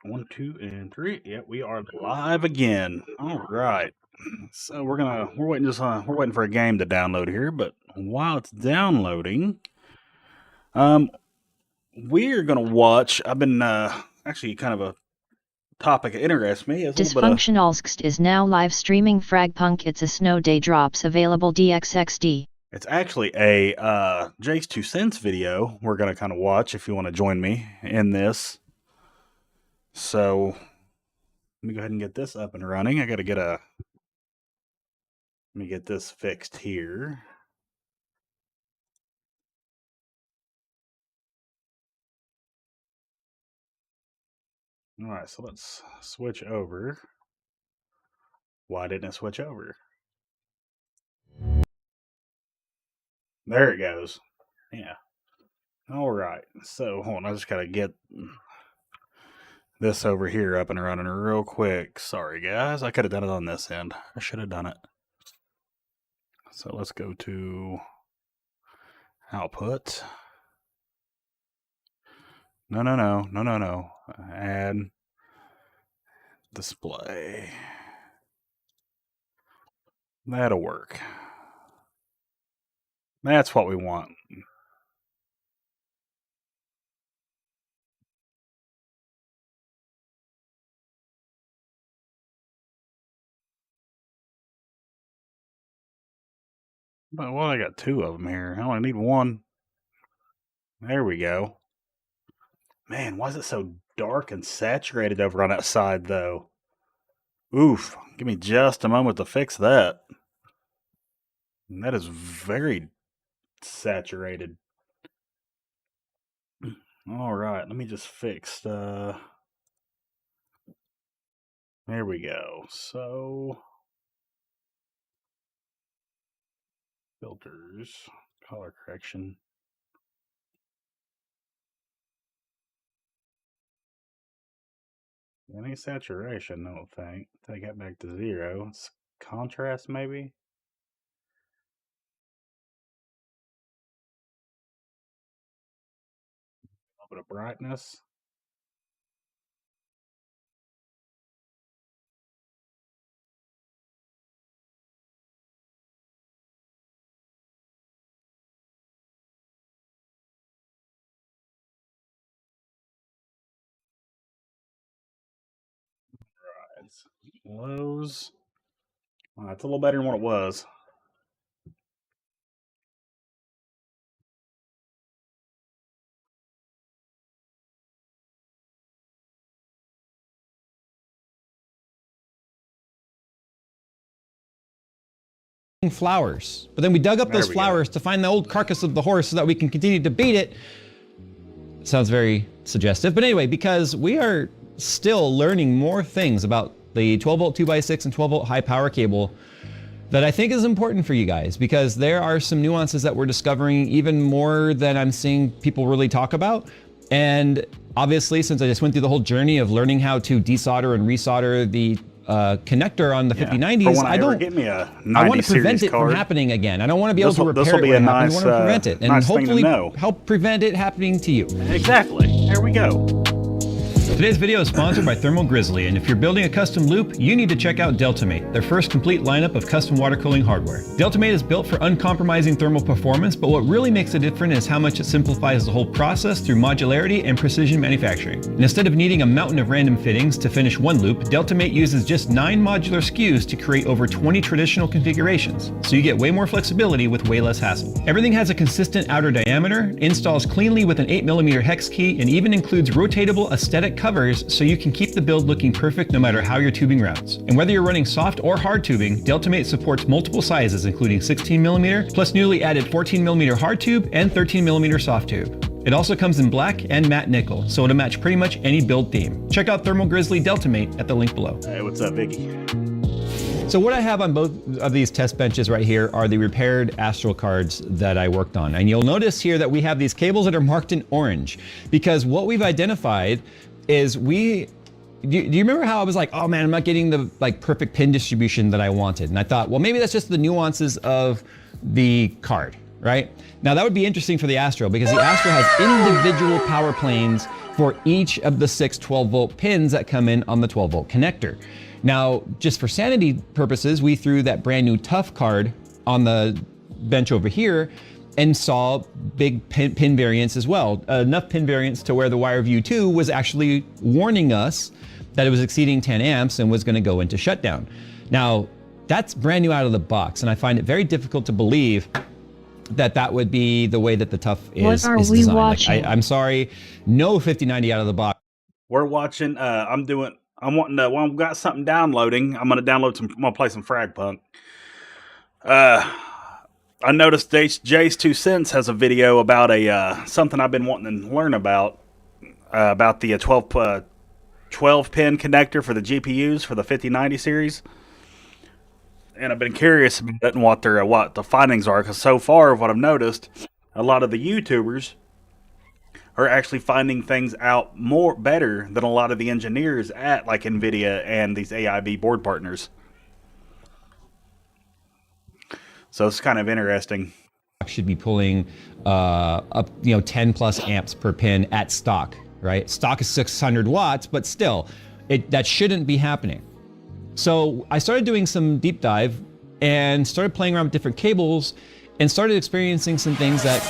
1, 2, and 3. Yep, we are live again. All right. So we're waiting for a game to download here, but while it's downloading, we're gonna watch. I've been actually kind of a topic that interests me. Is Dysfunctionalskst is now live streaming Fragpunk. It's a snow day drops available DXXD. It's actually a Jake's 2 cents video we're gonna kind of watch if you want to join me in this. So let me go ahead and get this up and running. Let me get this fixed here. All right, so let's switch over. Why didn't it switch over? There it goes. Yeah. All right. So hold on, I just gotta get this over here up and running real quick. Sorry, guys. I could have done it on this end. I should have done it. So let's go to output. No. Add display. That'll work. That's what we want. But well, I got 2 of them here. I only need 1. There we go. Man, why is it so dark and saturated over on that side, though? Oof. Give me just a moment to fix that. And that is very saturated. All right, let me just fix. There we go. So, filters, color correction. Any saturation, I don't think. Take that back to 0. It's contrast, maybe? A little bit of brightness. Lows. It's a little better than what it was. Flowers, but then we dug up those flowers to find the old carcass of the horse so that we can continue to beat it. Sounds very suggestive, but anyway, because we are still learning more things about the 12 volt 2x6 and 12 volt high power cable that I think is important for you guys, because there are some nuances that we're discovering even more than I'm seeing people really talk about. And obviously, since I just went through the whole journey of learning how to desolder and resolder the connector on the 5090s, I want to prevent it from happening again. I don't want to be able to repair it when it happens. I want to prevent it, and hopefully help prevent it happening to you. Exactly. There we go. Today's video is sponsored by Thermal Grizzly, and if you're building a custom loop, you need to check out Deltamate, their first complete lineup of custom water cooling hardware. Deltamate is built for uncompromising thermal performance, but what really makes it different is how much it simplifies the whole process through modularity and precision manufacturing. And instead of needing a mountain of random fittings to finish one loop, Deltamate uses just 9 modular SKUs to create over 20 traditional configurations, so you get way more flexibility with way less hassle. Everything has a consistent outer diameter, installs cleanly with an 8mm hex key, and even includes rotatable aesthetic covers so you can keep the build looking perfect no matter how your tubing routes. And whether you're running soft or hard tubing, Deltamate supports multiple sizes including 16mm, plus newly added 14mm hard tube and 13mm soft tube. It also comes in black and matte nickel, so it'll match pretty much any build theme. Check out Thermal Grizzly Deltamate at the link below. Hey, what's up, Vicky? So what I have on both of these test benches right here are the repaired Astral cards that I worked on. And you'll notice here that we have these cables that are marked in orange, because what we've identified is do you remember how I was like, oh man, I'm not getting the perfect pin distribution that I wanted? And I thought, well, maybe that's just the nuances of the card, right? Now that would be interesting for the Astral, because the Astral has individual power planes for each of the 6 12-volt pins that come in on the 12-volt connector. Now, just for sanity purposes, we threw that brand new Tough card on the bench over here and saw big pin variance as well. Enough pin variance to where the WireView 2 was actually warning us that it was exceeding 10 amps and was going to go into shutdown. Now, that's brand new out of the box, and I find it very difficult to believe that that would be the way that the Tough is What are is we designed. watching? I'm sorry, no 5090 out of the box. We're watching. I'm wanting to. Well, I've got something downloading. I'm gonna download some. I'm gonna play some Fragpunk. I noticed Jay's 2 Cents has a video about a something I've been wanting to learn about the 12 pin connector for the GPUs for the 5090 series. And I've been curious about it and what the findings are, because so far what I've noticed, a lot of the YouTubers are actually finding things out better than a lot of the engineers at like NVIDIA and these AIB board partners. So it's kind of interesting. Should be pulling up 10 plus amps per pin at stock, right? Stock is 600 watts, but still, that shouldn't be happening. So I started doing some deep dive and started playing around with different cables and started experiencing some things that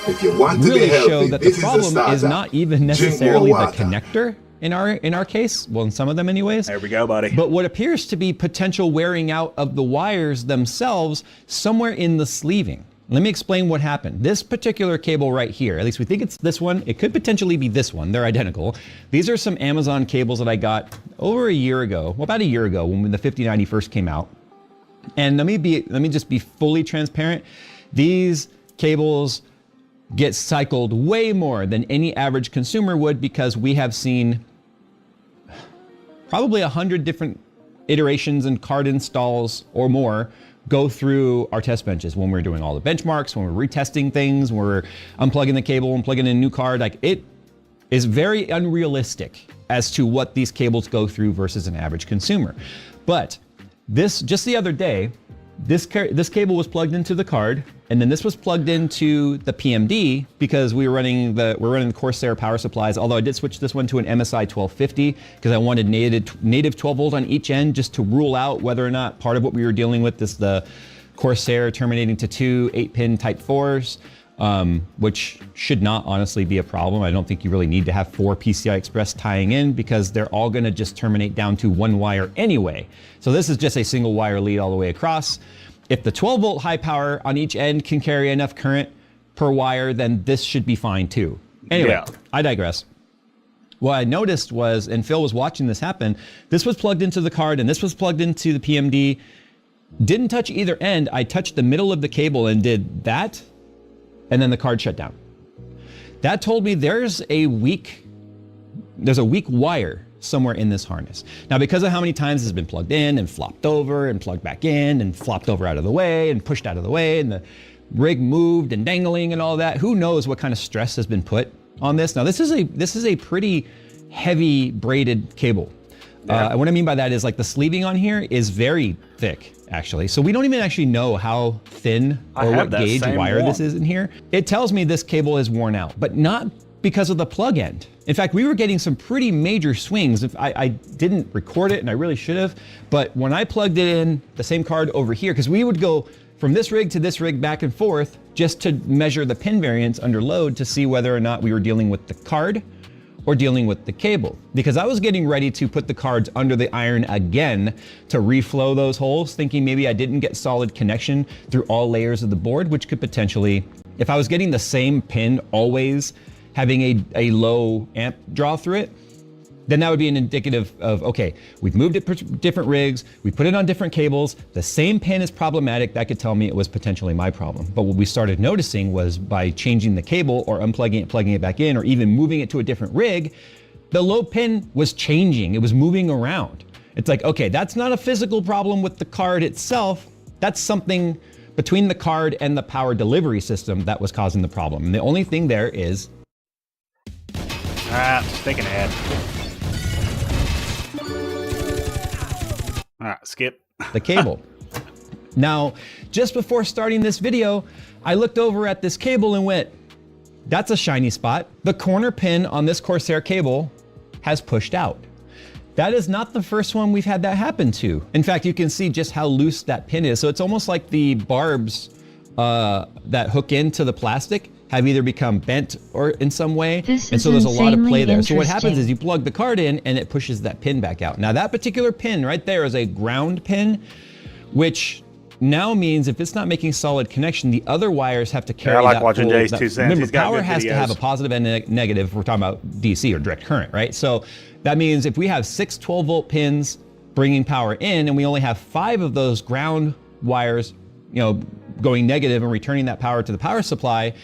if you want to really be healthy, show that the this problem is a is startup. not even Drink necessarily more the water. connector in our case, well, in some of them anyways. There we go, buddy. But what appears to be potential wearing out of the wires themselves somewhere in the sleeving. Let me explain what happened. This particular cable right here, at least we think it's this one. It could potentially be this one. They're identical. These are some Amazon cables that I got over a year ago, well, about a year ago when the 5090 first came out. And let me just be fully transparent. These cables get cycled way more than any average consumer would, because we have seen probably 100 different iterations and card installs or more go through our test benches when we're doing all the benchmarks, when we're retesting things, when we're unplugging the cable and plugging in a new card. Like, it is very unrealistic as to what these cables go through versus an average consumer. But just the other day, this cable was plugged into the card, and then this was plugged into the PMD because we're running the Corsair power supplies. Although I did switch this one to an MSI 1250 because I wanted native 12 volt on each end, just to rule out whether or not part of what we were dealing with is the Corsair terminating to 2 8-pin Type 4s, which should not honestly be a problem. I don't think you really need to have 4 PCI Express tying in, because they're all going to just terminate down to 1 wire anyway. So this is just a single wire lead all the way across. If the 12 volt high power on each end can carry enough current per wire, then this should be fine too. Anyway, Yeah. I digress. What I noticed was, and Phil was watching this happen, this was plugged into the card and this was plugged into the PMD. Didn't touch either end. I touched the middle of the cable and did that, and then the card shut down. That told me there's a weak wire somewhere in this harness. Now, because of how many times it's been plugged in and flopped over and plugged back in and flopped over out of the way and pushed out of the way, and the rig moved and dangling and all that, who knows what kind of stress has been put on this. Now, this is a pretty heavy braided cable. Yeah. What I mean by that is, like, the sleeving on here is very thick, actually. So we don't even actually know how thin I or have what that gauge same wire one. this is in here. It tells me this cable is worn out, but not because of the plug end. In fact, we were getting some pretty major swings. If I didn't record it, and I really should have, but when I plugged it in, the same card over here, because we would go from this rig to this rig back and forth just to measure the pin variance under load to see whether or not we were dealing with the card or dealing with the cable. Because I was getting ready to put the cards under the iron again to reflow those holes, thinking maybe I didn't get solid connection through all layers of the board, which could potentially, if I was getting the same pin always having a low amp draw through it, then that would be an indicative of, okay, we've moved it to different rigs, we put it on different cables, the same pin is problematic. That could tell me it was potentially my problem. But what we started noticing was, by changing the cable or unplugging it, plugging it back in, or even moving it to a different rig, the low pin was changing, it was moving around. It's like, okay, that's not a physical problem with the card itself, that's something between the card and the power delivery system that was causing the problem. And the only thing there is, Thinking ahead. All right, skip. the cable. Now, just before starting this video, I looked over at this cable and went, that's a shiny spot. The corner pin on this Corsair cable has pushed out. That is not the first one we've had that happen to. In fact, you can see just how loose that pin is. So it's almost like the barbs that hook into the plastic have either become bent or in some way. This and so there's a lot of play there. insanely So what happens interesting. is you plug the card in and it pushes that pin back out. Now that particular pin right there is a ground pin, which now means if it's not making solid connection, the other wires have to carry I like that watching full- Jay's that- 2 cents. Remember, He's got power good has to have a videos. positive and a negative if we're talking about DC or direct current, right? So that means if we have 6 12-volt pins bringing power in and we only have 5 of those ground wires, going negative and returning that power to the power supply,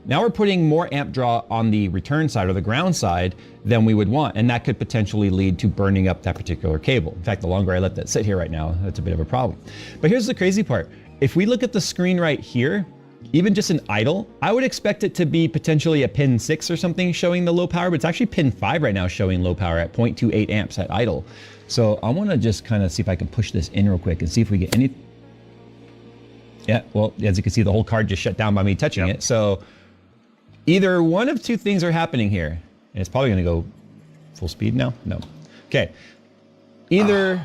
now we're putting more amp draw on the return side or the ground side than we would want, and that could potentially lead to burning up that particular cable. In fact, the longer I let that sit here right now, that's a bit of a problem. But here's the crazy part. If we look at the screen right here, even just an idle, I would expect it to be potentially a pin 6 or something showing the low power, but it's actually pin 5 right now showing low power at 0.28 amps at idle. So I want to just kind of see if I can push this in real quick and see if we get any. Yeah, well, as you can see, the whole card just shut down by me touching it. So either one of two things are happening here. And it's probably going to go full speed now. No. Okay. Either.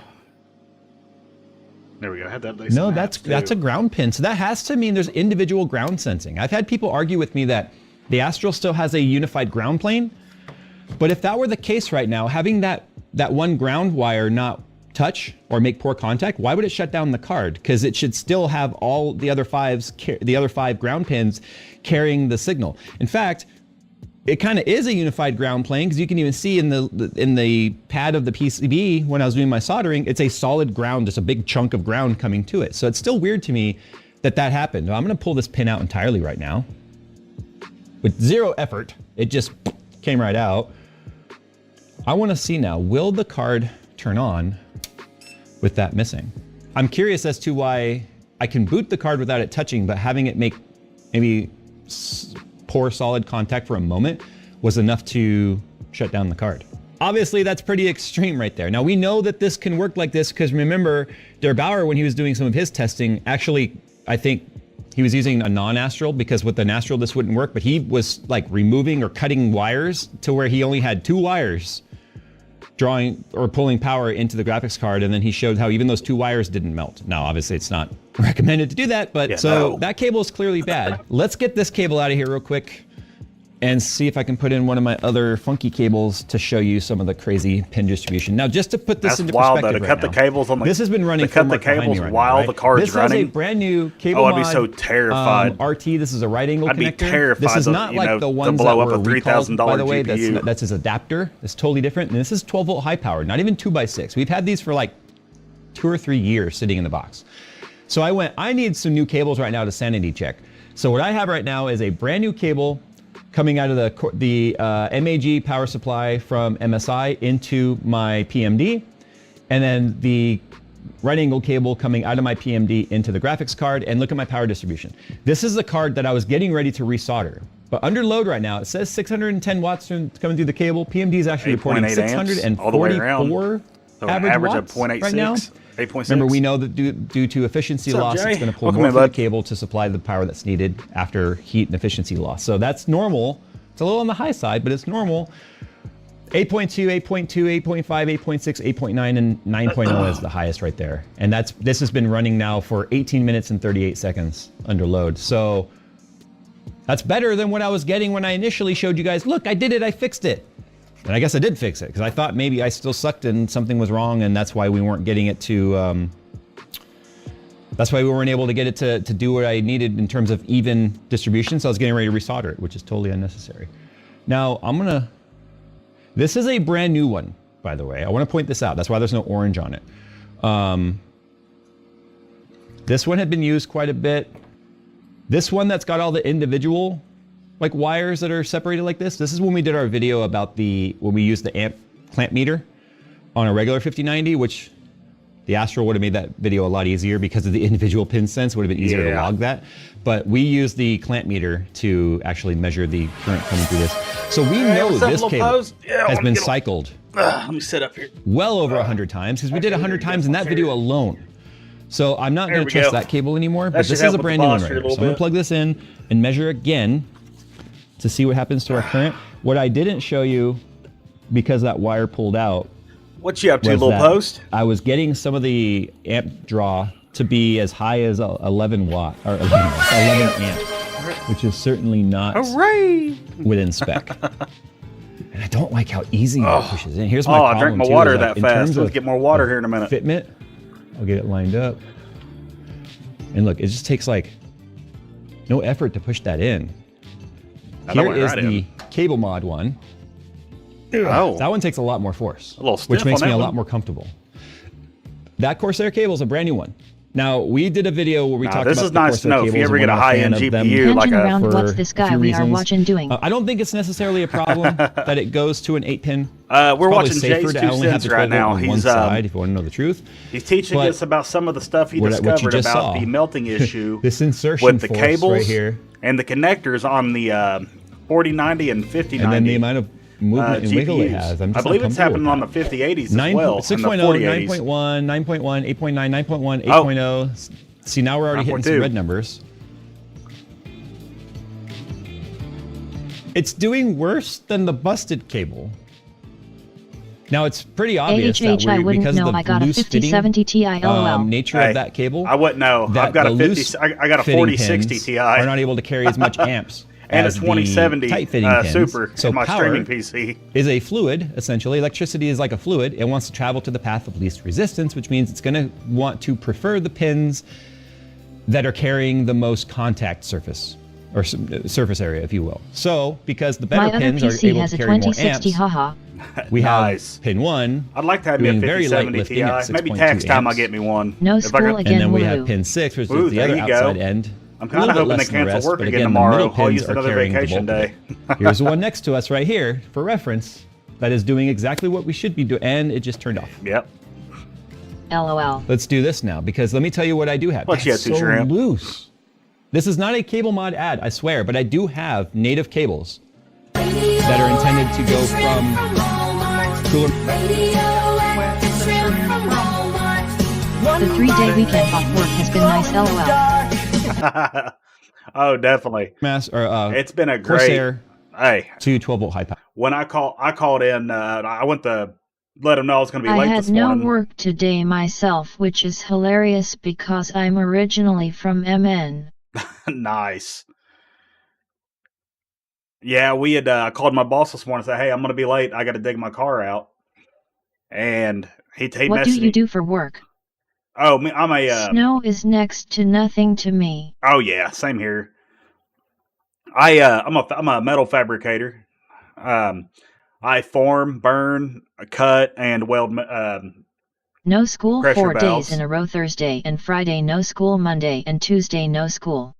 There we go. I had that. No, that's a ground pin. So that has to mean there's individual ground sensing. I've had people argue with me that the Astral still has a unified ground plane. But if that were the case right now, having that one ground wire not touch or make poor contact, why would it shut down the card? Because it should still have all the other 5 ground pins carrying the signal. In fact, it kind of is a unified ground plane, because you can even see in the pad of the PCB when I was doing my soldering, it's a solid ground, just a big chunk of ground coming to it. So it's still weird to me that happened. I'm going to pull this pin out entirely right now with zero effort. It just came right out. I want to see now, will the card turn on with that missing? I'm curious as to why I can boot the card without it touching, but having it make maybe poor solid contact for a moment was enough to shut down the card. Obviously, that's pretty extreme right there. Now, we know that this can work like this because remember, Der Bauer, when he was doing some of his testing, actually, I think he was using a non-Astral, because with an Astral this wouldn't work, but he was like removing or cutting wires to where he only had 2 wires drawing or pulling power into the graphics card, and then he showed how even those 2 wires didn't melt. Now, obviously, it's not recommended to do that, but that cable is clearly bad. Let's get this cable out of here real quick and see if I can put in one of my other funky cables to show you some of the crazy pin distribution. Now, just to put this into wild, perspective though, to cut the cables on the. this has been running to cut the from behind me cables right while now, right? the card's this running. This is a brand new cable I'd be mod, so terrified. RT, this is a right angle I'd be connector. terrified This is to, not like the ones blow that up were a recalled, $3,000 by the way. GPU. That's his adapter. It's totally different. And this is 12 volt high power, not even 2x6. We've had these for like 2 or 3 years sitting in the box. So I need some new cables right now to sanity check. So what I have right now is a brand new cable coming out of the MAG power supply from MSI into my PMD, and then the right angle cable coming out of my PMD into the graphics card, and look at my power distribution. This is the card that I was getting ready to resolder. But under load right now, it says 610 watts coming through the cable. PMD is actually reporting 8.8 all the way around. 644 So average of watts 0.86, right now. 8.6. Remember, we know that due to efficiency What's up, loss, Jay? it's going to pull Welcome more in, from the bud. cable to supply the power that's needed after heat and efficiency loss. So that's normal. It's a little on the high side, but it's normal. 8.2, 8.2, 8.5, 8.6, 8.9, and 9.0 is the highest right there. And this has been running now for 18 minutes and 38 seconds under load. So that's better than what I was getting when I initially showed you guys, look, I did it, I fixed it. And I guess I did fix it, because I thought maybe I still sucked and something was wrong, and that's why we weren't getting it to, that's why we weren't able to get it to do what I needed in terms of even distribution. So I was getting ready to resolder it, which is totally unnecessary. Now this is a brand new one, by the way. I want to point this out. That's why there's no orange on it. This one had been used quite a bit. This one that's got all the individual like wires that are separated like this. This is when we did our video about when we used the amp clamp meter on a regular 5090, which the Astral would have made that video a lot easier because of the individual pin sense. Would have been easier to log that. But we used the clamp meter to actually measure the current coming through this. So we know this cable has been cycled Let me sit up here. well over 100 times, because we did 100 times in that video alone. So I'm not going to we trust go. that cable anymore, That but should this is help a with brand the new one posture right a here. little So I'm going to bit. plug this in and measure again. to see what happens to our current. What I didn't show you, because that wire pulled out, What you up to, was little that post? I was getting some of the amp draw to be as high as 11 watt or 11 amp, which is certainly not Hooray! within spec. And I don't like how easy it pushes in. Here's my Oh, problem I drank my too, water is that in fast. terms Let's of get more water here in a minute. fitment. I'll get it lined up. And look, it just takes like no effort to push that in. That Here went is right the in. cable mod one. Oh, That one takes a lot more force, A little which stiff makes on me that a lot one. more comfortable. That Corsair cable is a brand new one. Now, we did a video where we Now, talked this about is the nice Corsair to know. If you cables, ever and get we're a not fan high-end of them GPU, like Tangent a around for what's this a guy few we are reasons. watching doing. I don't think it's necessarily a problem that it goes to an 8-pin. We're Probably watching safer Jay's to 2 only have cents the right 12 volt now. on one He's side, if you want to know the truth. he's teaching But us about some of the stuff he what you discovered just about saw, the melting issue This insertion with the force cables right here, and the connectors on the 4090 and 5090. and then the amount of movement and wiggle it GPUs. has. I'm I just believe not it's comfortable happening with on the 5080s as 9, well. 6.0, and the 4080s. 9.1, 9.1, 8.9, 9.1, Oh. 8.0. See, now we're already hitting some 9.2. red numbers. It's doing worse than the busted cable. Now, it's pretty obvious that I wouldn't because know. of I got the a loose fitting 5070 Ti. LOL. nature Hey, of that cable. I wouldn't know. that I've got the a loose 50. I got a fitting 4060 pins Ti are not able to carry as much amps and a as the 2070 tight fitting pins. Super So in my power streaming PC. is a fluid, essentially. Electricity is like a fluid. It wants to travel to the path of least resistance, which means it's going to want to prefer the pins that are carrying the most contact surface, or surface area, if you will. So, because the better My other pins are PC able has to a carry more 2060. amps, Haha. we have Nice. pin 1, I'd like to have me a doing very light 5070 lifting at Ti. Maybe 6.2 tax time I'll amps. get me one. No If I school could- again. and then we woo. have pin 6, which Ooh, is the there other you go. outside end. I'm A kind little of bit hoping less to than the cancel rest, work but again again, the tomorrow. middle I'll pins use are another carrying the vacation bulk of day. it. Here's the one next to us right here for reference that is doing exactly what we should be doing, and it just turned off. Yep. LOL. Let's do this now, because let me tell you what I do have. What you That's got to, so Shrimp? loose. This is not a cable mod ad, I swear, but I do have native cables that are intended to go from cooler. The 3-day weekend off work has been nice. LOL. Oh, definitely. Mass or It's been a great. Corsair Hey, to 12 volt high power. when I called in. I went to let him know I was going to be I late had this no morning. work today myself, which is hilarious because I'm originally from MN. Nice. Yeah, we had. I called my boss this morning and said, "Hey, I'm going to be late. I got to dig my car out." And he What do messaged you me. do for work? Oh, I'm a. Snow is next to nothing to me. Oh yeah, same here. I'm a metal fabricator. I form, burn, cut, and weld. No school Pressure 4 valves. days in a row. Thursday and Friday no school. Monday and Tuesday no school.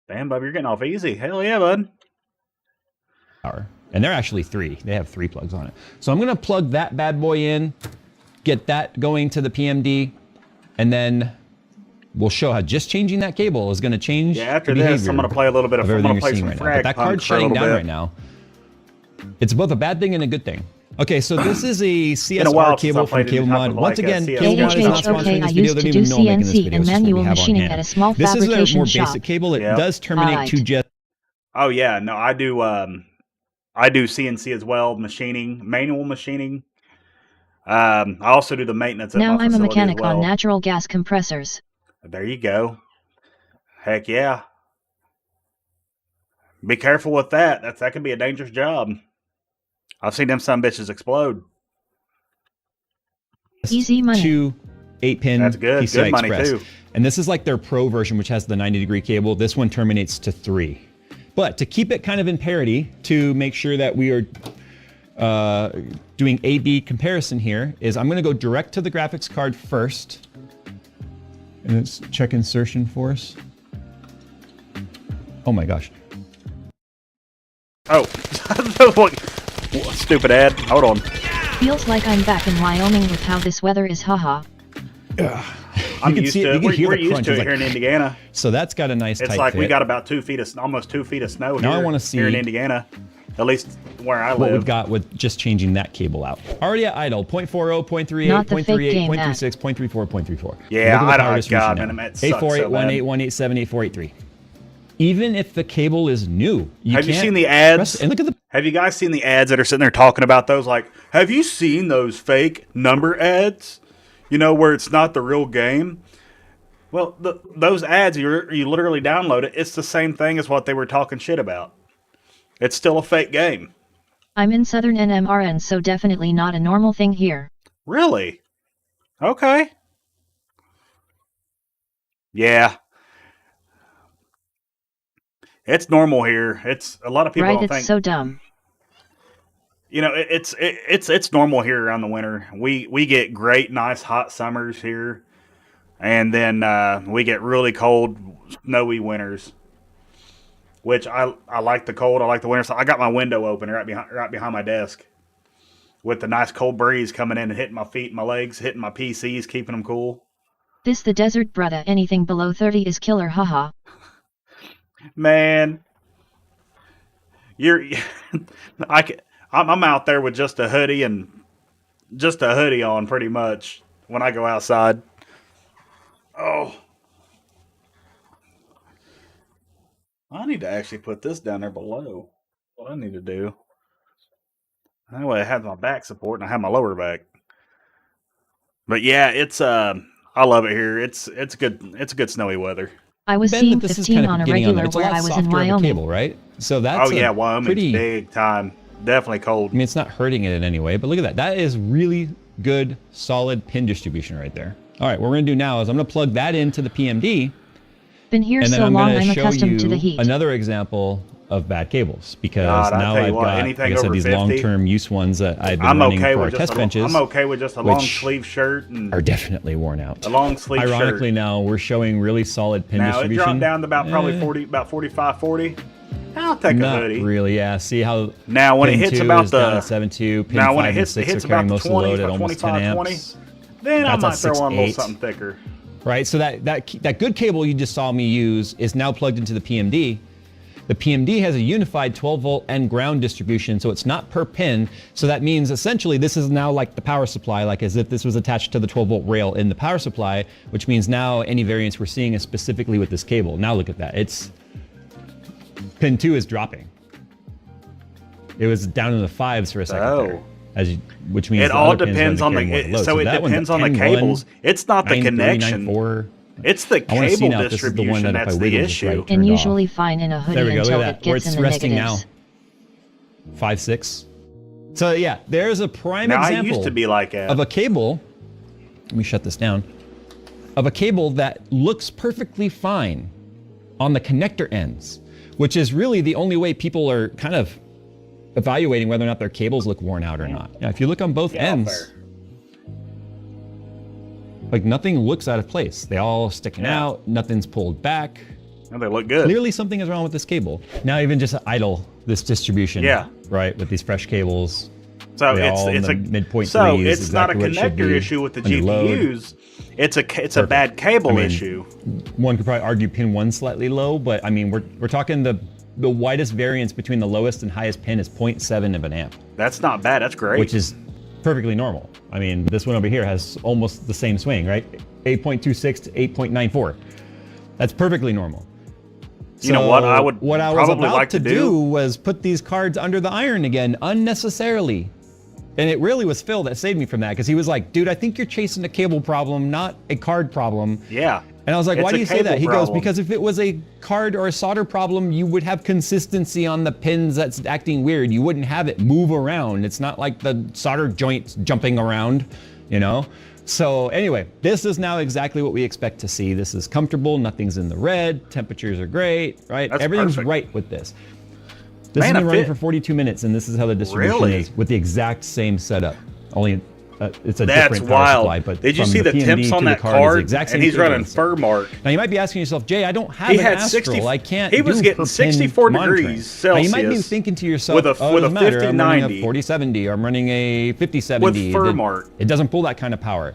Damn, bub, you're getting off easy. Hell yeah, bud. Power. And they're actually 3. They have 3 plugs on it. So I'm going to plug that bad boy in, get that going to the PMD, and then we'll show how just changing that cable is going to change Yeah, after the this, behavior I'm gonna play a little bit of. I'm everything gonna you're play seeing some right now. frag But that punk card's for a shutting little down bit. right now. It's both a bad thing and a good thing. Okay, so this is a Been a while CSR since cable I from played any Cable type Mod. of, Once like, again, CS Cable Mod is not cable. sponsoring Okay, this I video. used They to don't even do know I'm making this CNC video. and It's just what we manual have on machining hand. at a small This is a fabrication more shop. basic cable. It Yep. does terminate Alright. to just Oh yeah, no, I do. I do CNC as well, machining, manual machining. I also do the maintenance at Now my I'm a facility mechanic as well. on natural gas compressors. There you go. Heck yeah. Be careful with that. That could be a dangerous job. I've seen them some bitches explode. Easy money. 2 8-pin That's good. PCI Good money Express. too. And this is like their Pro version, which has the 90-degree cable. This one terminates to 3. But to keep it kind of in parity, to make sure that we are doing A-B comparison here, is I'm going to go direct to the graphics card first. And let's check insertion force. Oh my gosh. Oh, what stupid ad. Hold on. Feels like I'm back in Wyoming with how this weather is. Haha. I'm can used see it. to You it. can hear We're the used crunch. to It's it here in like- Indiana. So that's got a nice It's tight like we fit. got about 2 feet of, almost 2 feet of snow Now I here, wanna here in see Indiana. At least where I what live. we've got with just changing that cable out. Already at idle, 0.40, 0.38, Not the fake 0.38, game 0.36, 0.34, 0.34. Yeah, Look at the I power don't. distribution God, now. man, it sucks so 8481, bad. 8187, 8483. even if the cable is new. Have you can't seen the ads? and look at the Have you guys seen the ads that are sitting there talking about those? Like, have you seen those fake number ads? You know, where it's not the real game. Well, those ads, you literally download it. It's the same thing as what they were talking shit about. It's still a fake game. I'm in Southern NMRN, so definitely not a normal thing here. Really? Okay. Yeah. It's normal here. It's a lot of people Right, don't it's think. so dumb. You know, it's normal here around the winter. We get great, nice, hot summers here, and then we get really cold, snowy winters. Which I like the cold. I like the winter. So I got my window open right behind my desk, with the nice cold breeze coming in and hitting my feet, and my legs, hitting my PCs, keeping them cool. This the desert, brother. Anything below 30 is killer, haha. Man, I'm out there with just a hoodie on pretty much when I go outside. Oh, I need to actually put this down there below. What I need to do. That way I have my back support and I have my lower back. But yeah, it's I love it here. It's good snowy weather. I was Ben, seeing that this is 15 kind of on a getting on regular there. It's a where lot I was in softer of a Wyoming. cable, right? So that's Oh yeah, Wyoming's pretty. big time. Definitely cold. I mean, it's not hurting it in any way, but look at that. That is really good, solid pin distribution right there. All right, what we're gonna do now is I'm gonna plug that into the PMD, Been here and then so I'm long gonna I'm show accustomed to the you heat. another example of bad cables because God, I now tell you I've what, got, anything like I said, over these 50, long-term use ones that I've been I'm running okay for our with test benches. I'm okay with just a long which sleeve shirt and are definitely worn out. a long sleeve Ironically, shirt. now we're showing really solid pin Now it distribution. dropped down to about probably Eh, 40, about 45, 40. I'll take a Not hoodie. really, yeah. See how Now when it pin hits 2 about is down the at 7.2, pin now 5 when it and hits 6 are about carrying the most of the 20, load at about almost 10 25, 20, amps. then I That's might at throw on a little 6.8. something thicker. Right, so that good cable you just saw me use is now plugged into the PMD. The PMD has a unified 12 volt and ground distribution, so it's not per pin. So that means essentially this is now like the power supply, like as if this was attached to the 12 volt rail in the power supply, which means now any variance we're seeing is specifically with this cable. Now look at that, pin 2 is dropping. It was down in the 5s for a second Oh. there, which means It the all other pins are depends on carrying more the load. so it that one's depends a on the 10-1, cables. It's not the 9.3, connection. 9.4. It's the I wanna see cable now if this is the one distribution that if that's I the wiggle just issue. right, And turned usually off. fine in a hoodie There we go, until look at it that, where gets it's in the resting now. negatives. 5.6. So yeah, there's a prime Now I example used to be like of a cable. Let me shut this down. Of a cable that looks perfectly fine on the connector ends, which is really the only way people are kind of evaluating whether or not their cables look worn out or not. Yeah, if you look on both Yeah, ends, fair. like nothing looks out of place. They all sticking Yeah. out. Nothing's pulled back. And they look good. Clearly something is wrong with this cable. Now even just idle this distribution. Yeah. Right, with these fresh cables. So They it's all in it's the a midpoint so three is it's not a exactly what it should connector be issue with the under load. GPUs. It's a bad cable I mean, issue. One could probably argue pin 1 slightly low, but I mean we're talking the widest variance between the lowest and highest pin is 0.7 of an amp, That's not bad. That's great. which is perfectly normal. I mean, this one over here has almost the same swing, right? 8.26 to 8.94. That's perfectly normal. You know what? I would what I was probably about like to to do do was put these cards under the iron again unnecessarily. And it really was Phil that saved me from that because he was like, dude, I think you're chasing a cable problem, not a card problem. yeah. And I was like, It's why a do you say cable that? He goes, problem. because if it was a card or a solder problem, you would have consistency on the pins that's acting weird. You wouldn't have it move around. It's not like the solder joints jumping around, you know? So anyway, this is now exactly what we expect to see. This is comfortable, nothing's in the red, temperatures are great, right? That's Everything's perfect. right with this. This Man, has been a running fit- for 42 minutes and this is how the distribution Really? is with the exact same setup. Only it's a That's different power wild. supply, but Did you from see the PMD temps to on the that card is the card? exact same And he's cable running inside. fur mark. Now you might be asking yourself, Jay, I don't have He an had Astral. 60 I can't. he was do getting per pin 64 monitoring. degrees Now you might be Celsius thinking to yourself, with a- oh, with it a doesn't matter. I'm running a 5090. 4070 or I'm running a 5070. With fur It- mark. It doesn't pull that kind of power.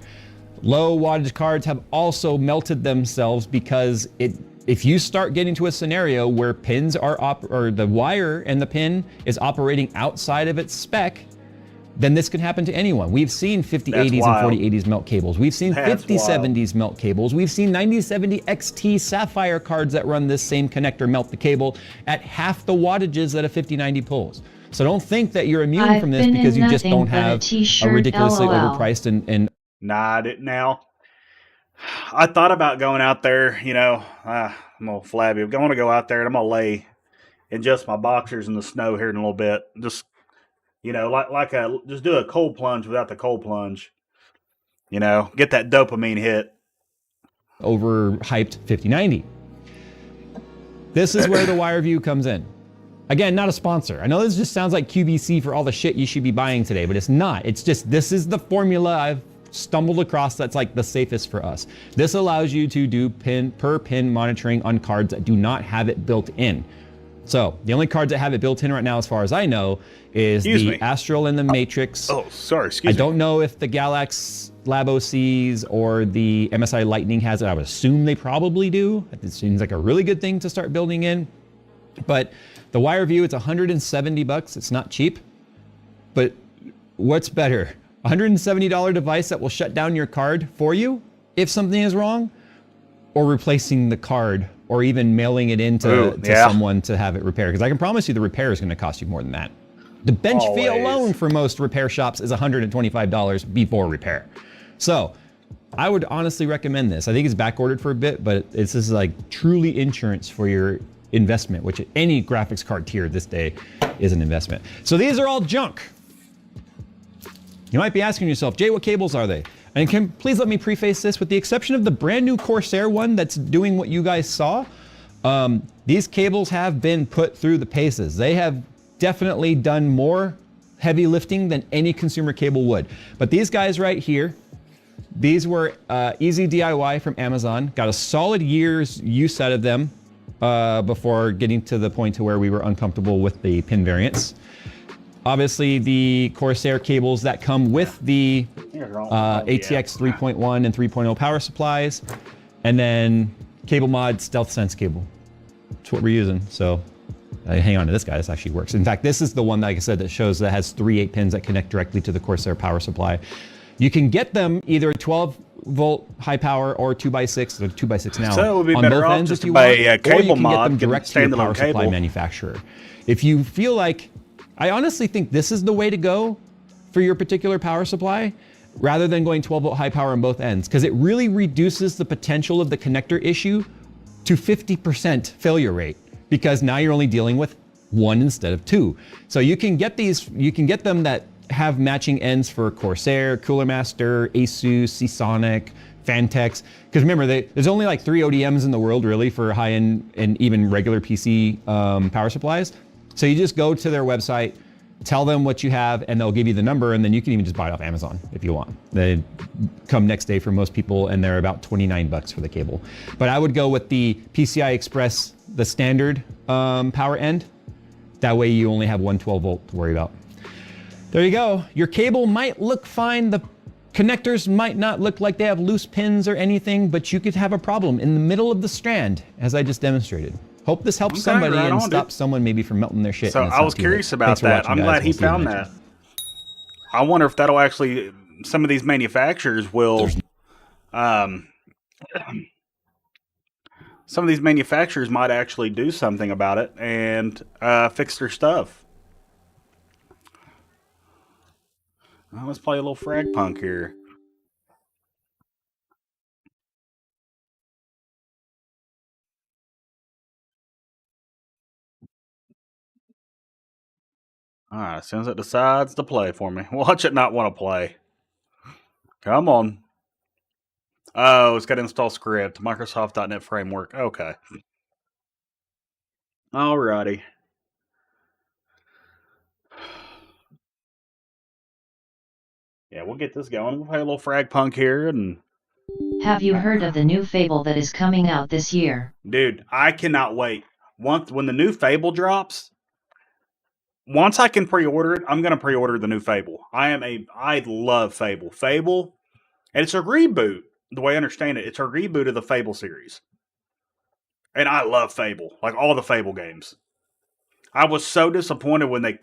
Low wattage cards have also melted themselves because if you start getting to a scenario where pins are or the wire and the pin is operating outside of its spec, then this could happen to anyone. We've seen 5080s That's and wild. 4080s melt cables. We've seen That's 5070s melt cables. We've seen 9070 XT Sapphire cards that run this same connector melt the cable at half the wattages that a 5090 pulls. So don't think that you're immune I've from this been because in you just nothing don't but a have a t-shirt, ridiculously LOL. overpriced and Nah, I didn't now. I thought about going out there, you know, I'm a little flabby. I'm going to go out there and I'm going to lay in just my boxers in the snow here in a little bit. Just, you know, just do a cold plunge without the cold plunge. You know, get that dopamine hit. overhyped 5090. This is where the WireView comes in. Again, not a sponsor. I know this just sounds like QVC for all the shit you should be buying today, but it's not. It's just, this is the formula I've stumbled across that's like the safest for us. This allows you to do pin per pin monitoring on cards that do not have it built in. So the only cards that have it built in right now, as far as I know, is the Astral and the Matrix. Oh, sorry, excuse me. I don't know if the Galax Lab OCs or the MSI Lightning has it. I would assume they probably do. It seems like a really good thing to start building in. But the WireView, it's $170. It's not cheap. But what's better? A $170 device that will shut down your card for you if something is wrong, or replacing the card, or even mailing it in to someone to have it repaired? Because I can promise you the repair is going to cost you more than that. The bench fee alone for most repair shops is $125 before repair. So I would honestly recommend this. I think it's back ordered for a bit, but this is like truly insurance for your investment, which any graphics card tier this day is an investment. So these are all junk. You might be asking yourself, Jay, what cables are they? And please let me preface this, with the exception of the brand new Corsair one that's doing what you guys saw, these cables have been put through the paces. They have definitely done more heavy lifting than any consumer cable would. But these guys right here, these were easy DIY from Amazon. Got a solid year's use out of them before getting to the point to where we were uncomfortable with the pin variants. Obviously, the Corsair cables that come with the ATX 3.1 and 3.0 power supplies, and then Cable Mod Stealth Sense cable. That's what we're using. So hang on to this guy. This actually works. In fact, this is the one, like I said, that shows that has 3 8-pins that connect directly to the Corsair power supply. You can get them either 12-volt high power or 2x6, or 2x6 now. So it would be on better both off ends just if you to buy want, a or you Cable can Mod, get them direct to your standalone power supply cable. manufacturer. If you feel like, I honestly think this is the way to go for your particular power supply, rather than going 12-volt high power on both ends, because it really reduces the potential of the connector issue to 50% failure rate, because now you're only dealing with 1 instead of 2. So you can get these, you can get them that have matching ends for Corsair, Cooler Master, Asus, Seasonic, Fantex. Because remember, there's only like 3 ODMs in the world really for high-end and even regular PC power supplies. So you just go to their website, tell them what you have, and they'll give you the number, and then you can even just buy it off Amazon if you want. They come next day for most people, and they're about $29 for the cable. But I would go with the PCI Express, the standard power end. That way you only have one 12-volt to worry about. There you go. Your cable might look fine. The connectors might not look like they have loose pins or anything, but you could have a problem in the middle of the strand, as I just demonstrated. Hope this helps somebody and stops someone maybe from melting their shit. So I was curious about that. I'm glad he found that. I wonder if that'll actually, some of these manufacturers will, some of these manufacturers might actually do something about it and fix their stuff. Well, let's play a little frag punk here. Alright, as soon as it decides to play for me. Watch it not want to play. Come on. Oh, it's got to install script. Microsoft.NET Framework. Okay. Alrighty. Yeah, we'll get this going. We'll play a little frag punk here. And have you heard of the new Fable that is coming out this year? Dude, I cannot wait. When the new Fable drops, once I can pre-order it, I'm going to pre-order the new Fable. I love Fable. Fable, and it's a reboot, the way I understand it. It's a reboot of the Fable series. And I love Fable, like all the Fable games. I was so disappointed when they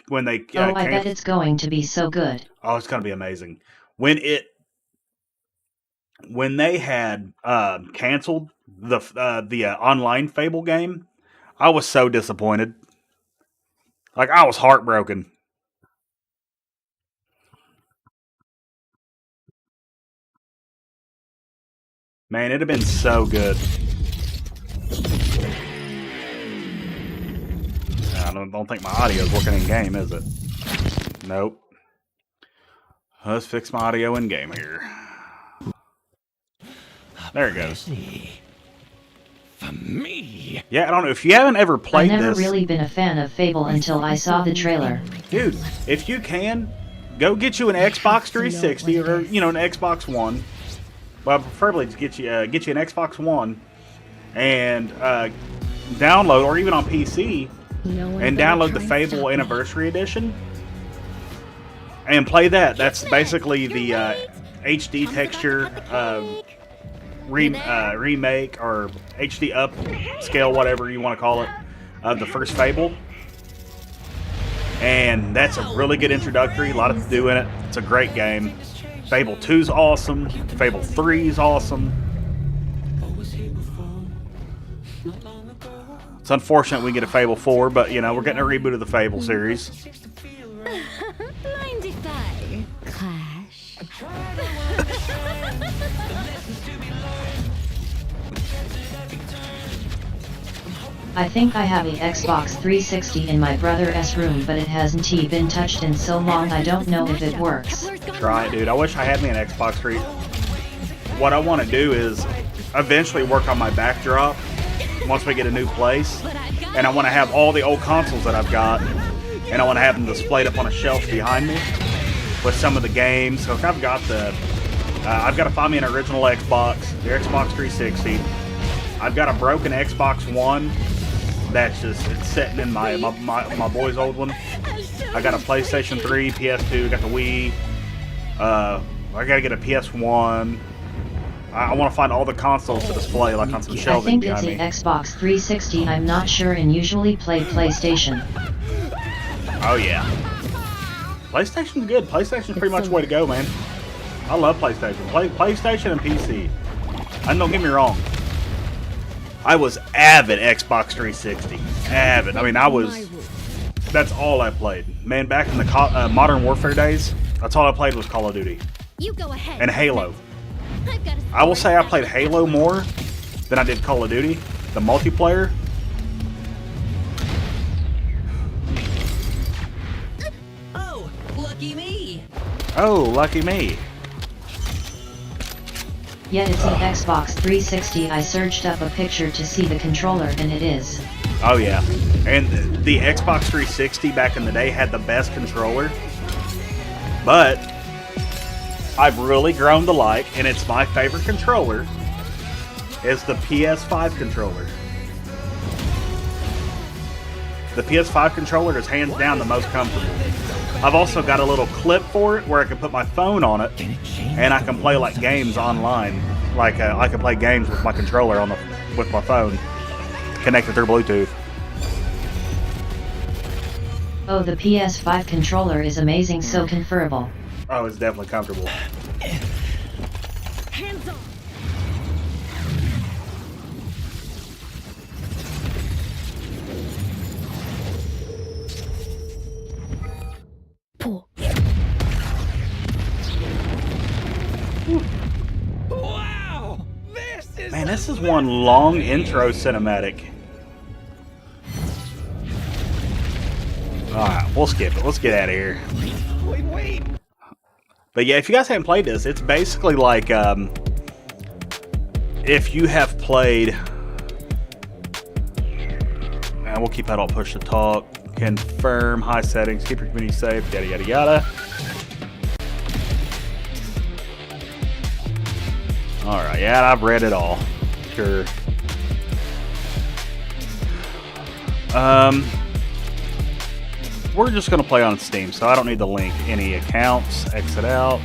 Oh, I bet it's going to be so good. Oh, it's going to be amazing. When they had canceled the online Fable game, I was so disappointed. Like, I was heartbroken. Man, it'd have been so good. I don't think my audio is working in game, is it? Nope. Let's fix my audio in game here. There it goes. For me. Yeah, I don't know if you haven't ever played this. I've never really been a fan of Fable until I saw the trailer. Dude, if you can, go get you an Xbox 360 or an Xbox One. Well, preferably to get you an Xbox One and download, or even on PC, and download the Fable Anniversary Edition and play that. That's basically the HD texture remake or HD upscale, whatever you want to call it, of the first Fable. And that's a really good introductory. A lot to do in it. It's a great game. Fable 2's awesome. Fable 3's awesome. It's unfortunate we get a Fable 4, but we're getting a reboot of the Fable series. Mind if I clash? I think I have a Xbox 360 in my brother's room, but it hasn't been touched in so long I don't know if it works. Try it, dude. I wish I had me an Xbox 3. What I want to do is eventually work on my backdrop once we get a new place. And I want to have all the old consoles that I've got, and I want to have them displayed up on a shelf behind me with some of the games. So if I've got I've got to find me an original Xbox, the Xbox 360. I've got a broken Xbox One that's it's sitting in my boy's old one. I got a PlayStation 3, PS2, got the Wii. I gotta get a PS1. I want to find all the consoles to display, like on some I shelving think it's behind me. an Xbox 360. I'm not sure, and usually play PlayStation. Oh yeah, PlayStation's good. PlayStation's pretty much the way to go, man. I love PlayStation. PlayStation and PC. And don't get me wrong, I was avid Xbox 360. Avid. I mean, that's all I played. Man, back in the Modern Warfare days, that's all I played was Call of Duty. You go ahead. And Halo. I will say I played Halo more than I did Call of Duty, the multiplayer. Oh, lucky me. Oh, lucky me. Yet it's an Xbox 360. I searched up a picture to see the controller, and it is. Oh yeah, and the Xbox 360 back in the day had the best controller, but I've really grown to like, and it's my favorite controller, is the PS5 controller. The PS5 controller is hands down the most comfortable. I've also got a little clip for it where I can put my phone on it, and I can play like games online. Like I can play games with my controller with my phone connected through Bluetooth. Oh, the PS5 controller is amazing, so conferable. Oh, it's definitely comfortable. Hands off. Pull. Wow! Man, this is one long intro cinematic. Alright, we'll skip it. Let's get out of here. Wait. But yeah, if you guys haven't played this, it's basically like if you have played, and we'll keep that all push to talk, confirm, high settings, keep your community safe, yada yada yada. Alright, yeah, I've read it all. Sure. We're just going to play on Steam, so I don't need to link any accounts. Exit out.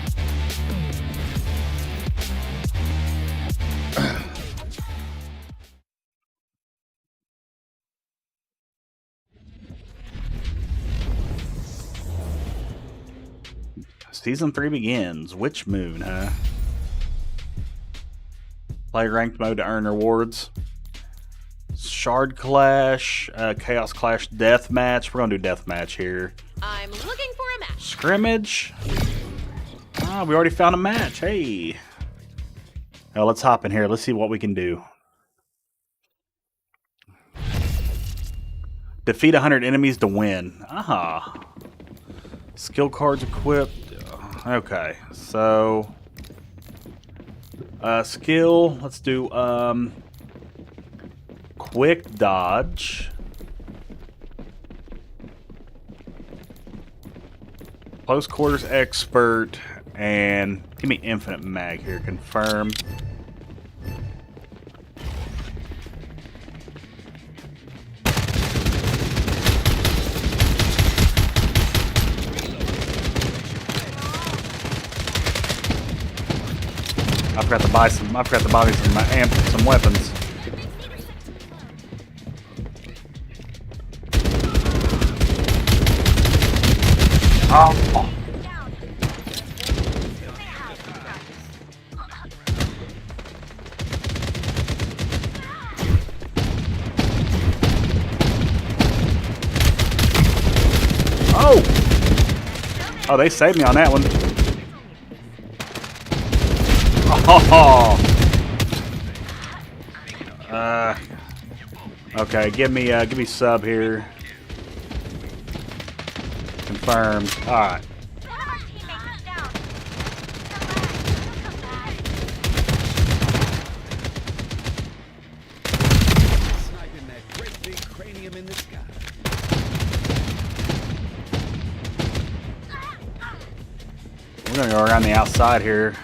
Season 3 begins. Which moon, huh? Play ranked mode to earn rewards. Shard Clash, Chaos Clash Deathmatch. We're gonna do Deathmatch here. I'm looking for a match. Scrimmage. Ah, we already found a match. Hey. Now let's hop in here. Let's see what we can do. Defeat 100 enemies to win. Aha. Skill cards equipped. Okay, so skill. Let's do quick dodge. Close quarters expert, and give me infinite mag here. Confirm. I forgot to buy some. I forgot to buy me some weapons. Oh. Oh, they saved me on that one. Oh. Okay, give me sub here. Confirmed. All right. Sniping that great big cranium in the sky. We're gonna go around the outside here.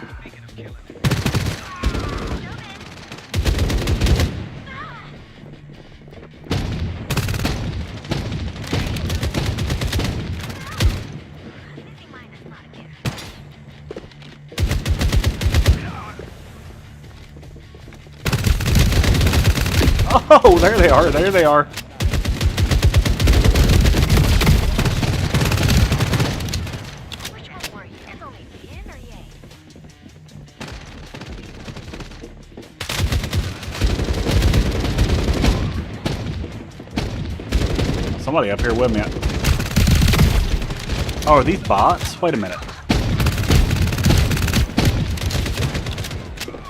Oh, there they are. There they are. Somebody up here with me. Oh, are these bots? Wait a minute.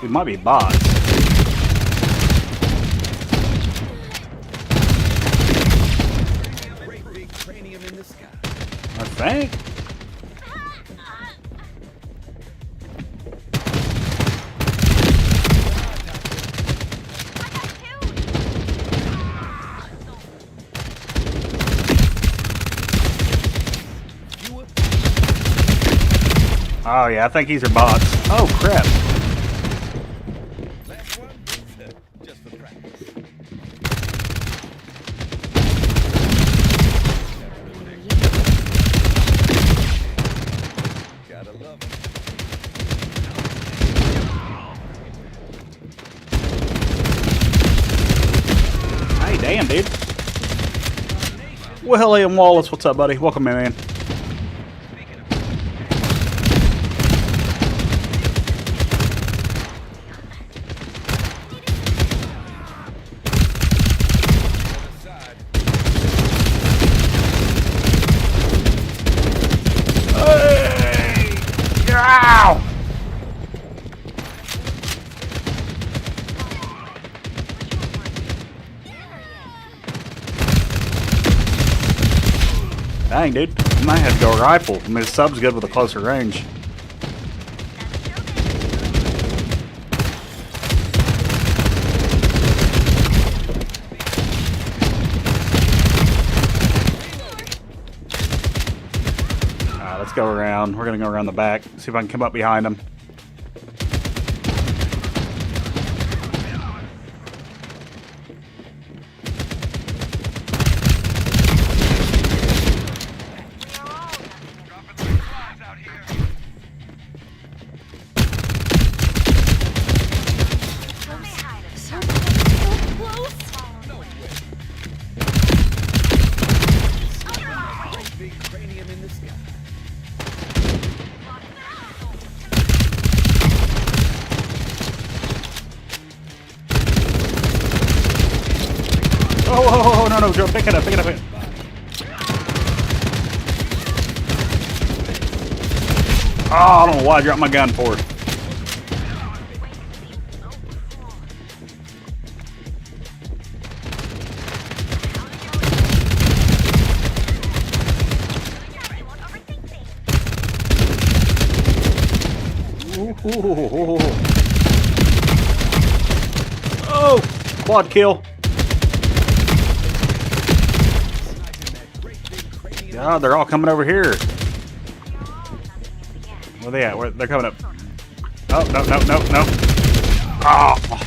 These might be bots. Great big cranium in the sky. I think. Oh yeah, I think these are bots. Oh crap. Last one, just for practice. Gotta love 'em. Hey, damn, dude. William Wallace, what's up, buddy? Welcome in, man. Ow! Dang, dude. I might have to go rifle. I mean, the sub's good with a closer range. Alright, let's go around. We're gonna go around the back. See if I can come up behind them. no, Joe, pick it up, pick it up. Pick it. Oh, I don't know why I dropped my gun for it. Ooh. Oh, quad kill. God, they're all coming over here. Where they at? Where, they're coming up. Oh, no. Oh.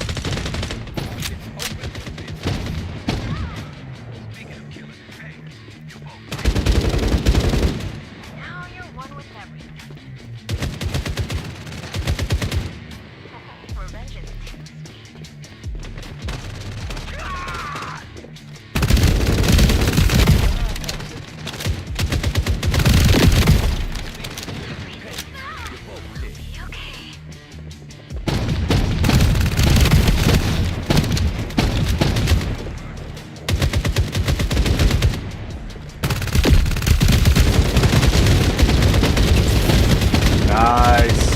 Nice.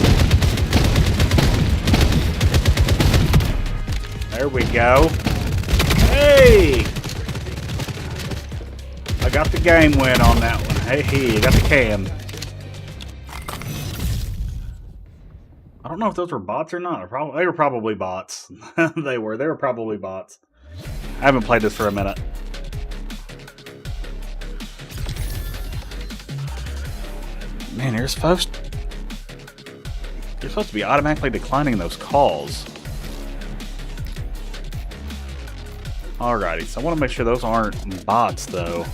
There we go. Hey! I got the game win on that one. Hey, I got the can. I don't know if those were bots or not. They were probably bots. They were probably bots. I haven't played this for a minute. Man, you're supposed to be automatically declining those calls. Alrighty, so I want to make sure those aren't bots, though.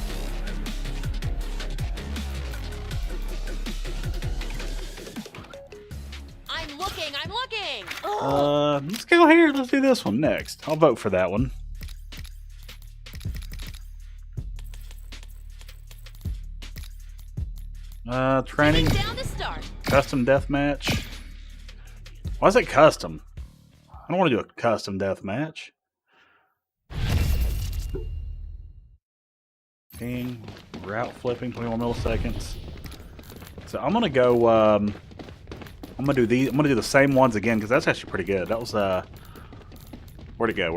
I'm looking. Let's go here. Let's do this one next. I'll vote for that one. Training. Down to start. Custom deathmatch. Why is it custom? I don't want to do a custom deathmatch. King, route flipping, 21 milliseconds. So I'm gonna go. I'm gonna do these. I'm gonna do the same ones again because that's actually pretty good. That was where'd it go?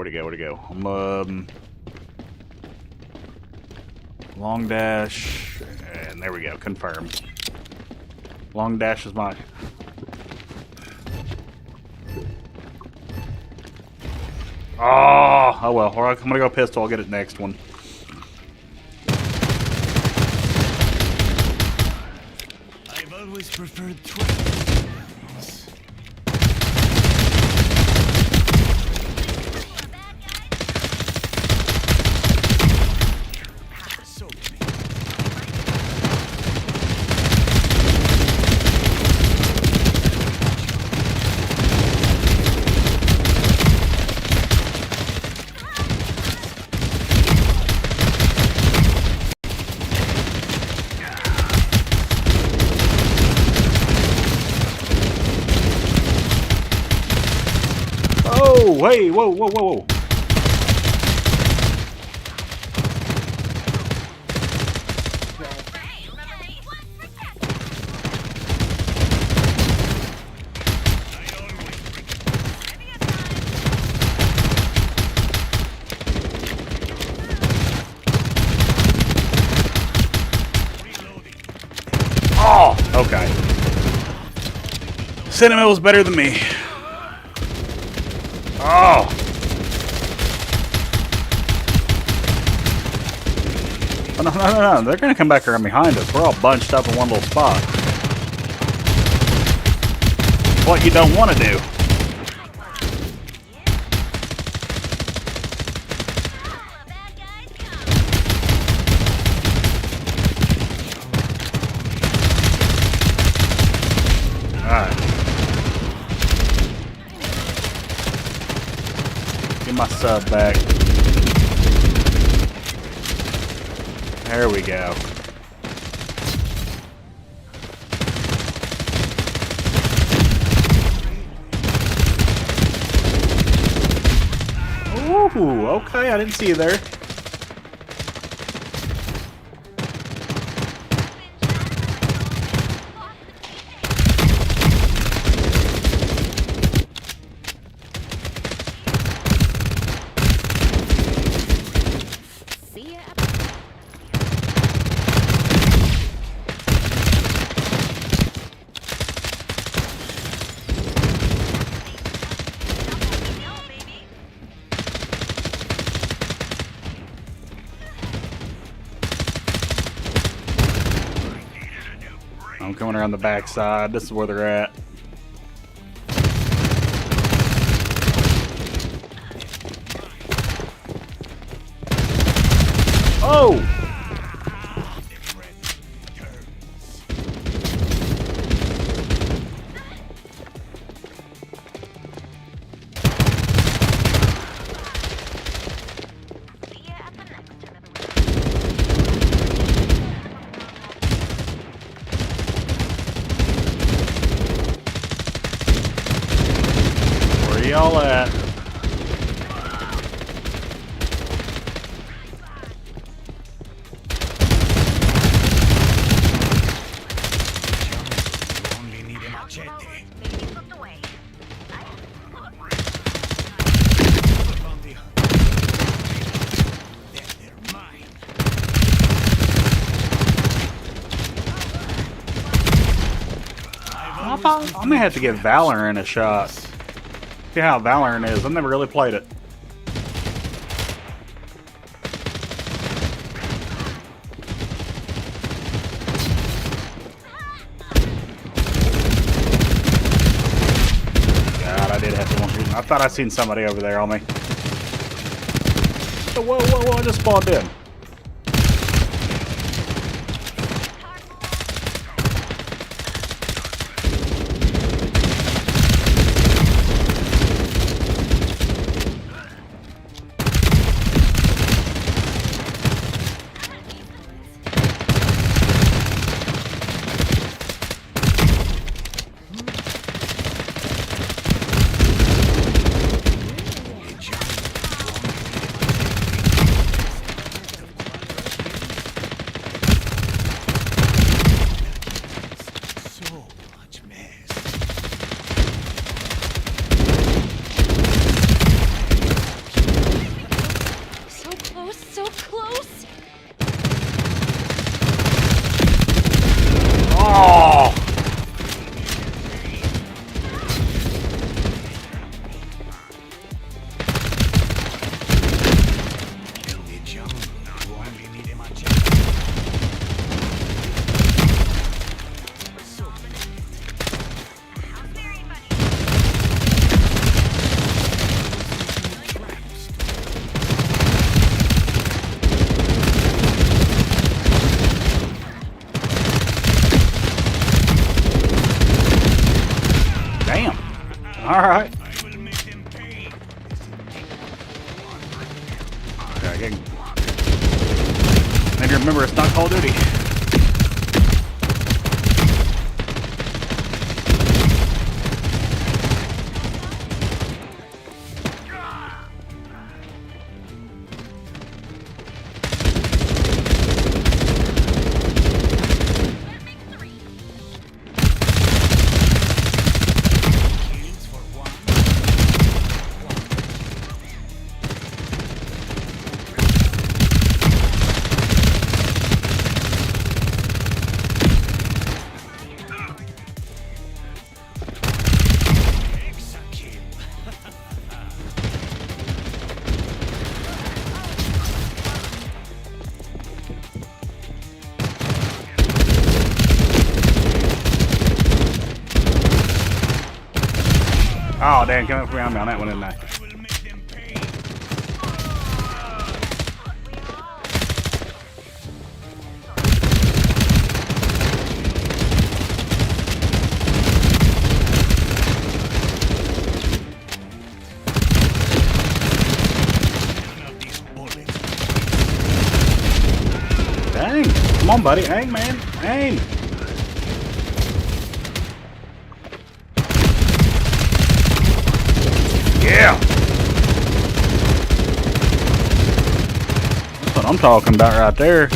Long dash, and there we go. Confirm. Long dash is my. Oh well. All right, I'm gonna go pistol. I'll get it next one. I've always preferred 12. Oh, hey, whoa. Oh, okay. Sentimental's better than me. Oh! Oh, no. They're going to come back around behind us. We're all bunched up in one little spot. What you don't want to do. Alright. Get my sub back. There we go. Ooh, okay, I didn't see you there. coming around the backside. This is where they're at. Oh! Where y'all at? I may have to give Valorant a shot. See how Valorant is. I've never really played it. God, I did have to one shoot. I thought I seen somebody over there on me. Whoa, whoa, whoa! I just spawned in. So close. Oh! Damn. All right. Okay, maybe remember it's not Call of Duty. Oh, damn, come up around me on that one, didn't I? Dang, come on, buddy. Aim, man. Aim. Yeah. That's what I'm talking about right there.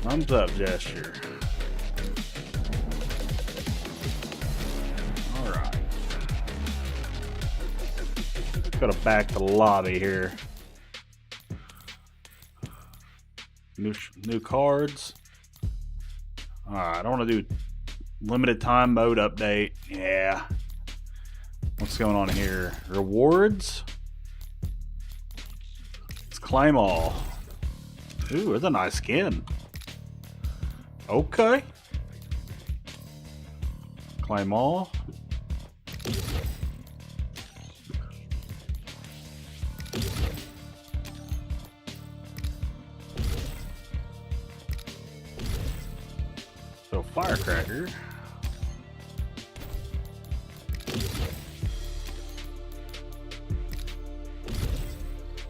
Thumbs up gesture. Alright. go to back to the lobby here. New cards. Alright, I don't want to do limited time mode update. Yeah. What's going on here? Rewards? Let's claim all. Ooh, it's a nice skin. Okay. Claim all. So firecracker.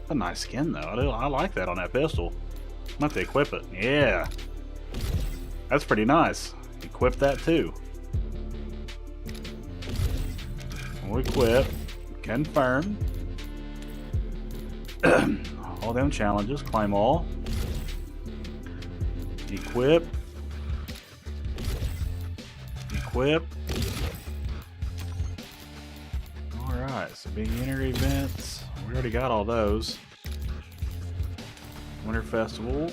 A nice skin though. I like that on that pistol. I'm gonna have to equip it. Yeah. That's pretty nice. Equip that too. We'll equip. Confirm. All them challenges. Claim all. Equip. Equip. Alright, so beginner events. We already got all those. Winter Festival.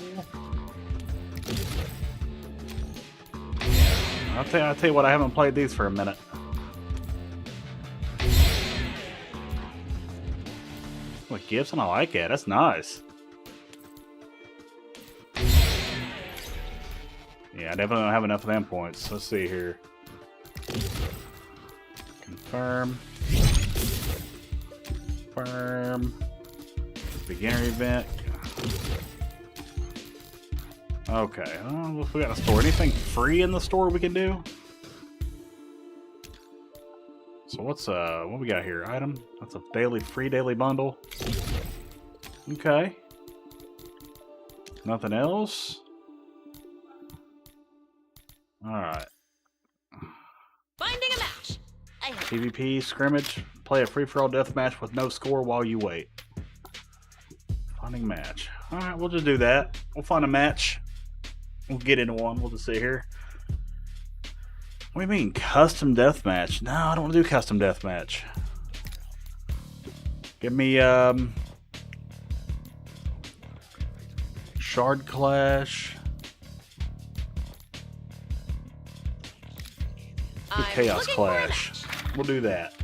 I'll tell you what, I haven't played these for a minute. Look, Gibson, I like it. That's nice. Yeah, I definitely don't have enough of them points. Let's see here. Confirm. Confirm. Beginner event. Okay. If we got a store, anything free in the store we can do? So what's what we got here? Item. That's a free daily bundle. Okay. Nothing else. All right. Finding a match. I have PvP scrimmage. Play a free-for-all deathmatch with no score while you wait. Finding match. All right, we'll just do that. We'll find a match. We'll get into one. We'll just sit here. What do you mean, custom deathmatch? No, I don't want to do custom deathmatch. Give me Shard Clash. I'm Chaos looking for a Clash. match. We'll do that.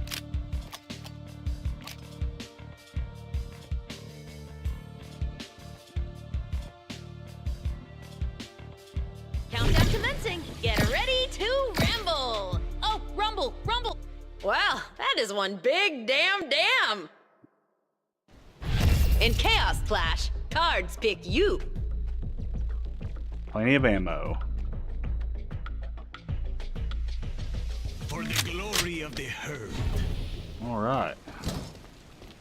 Countdown commencing. Get ready to ramble. Oh, rumble, rumble. Wow, that is one big damn. In Chaos Clash, cards pick you. Plenty of ammo. For the glory of the herd. All right.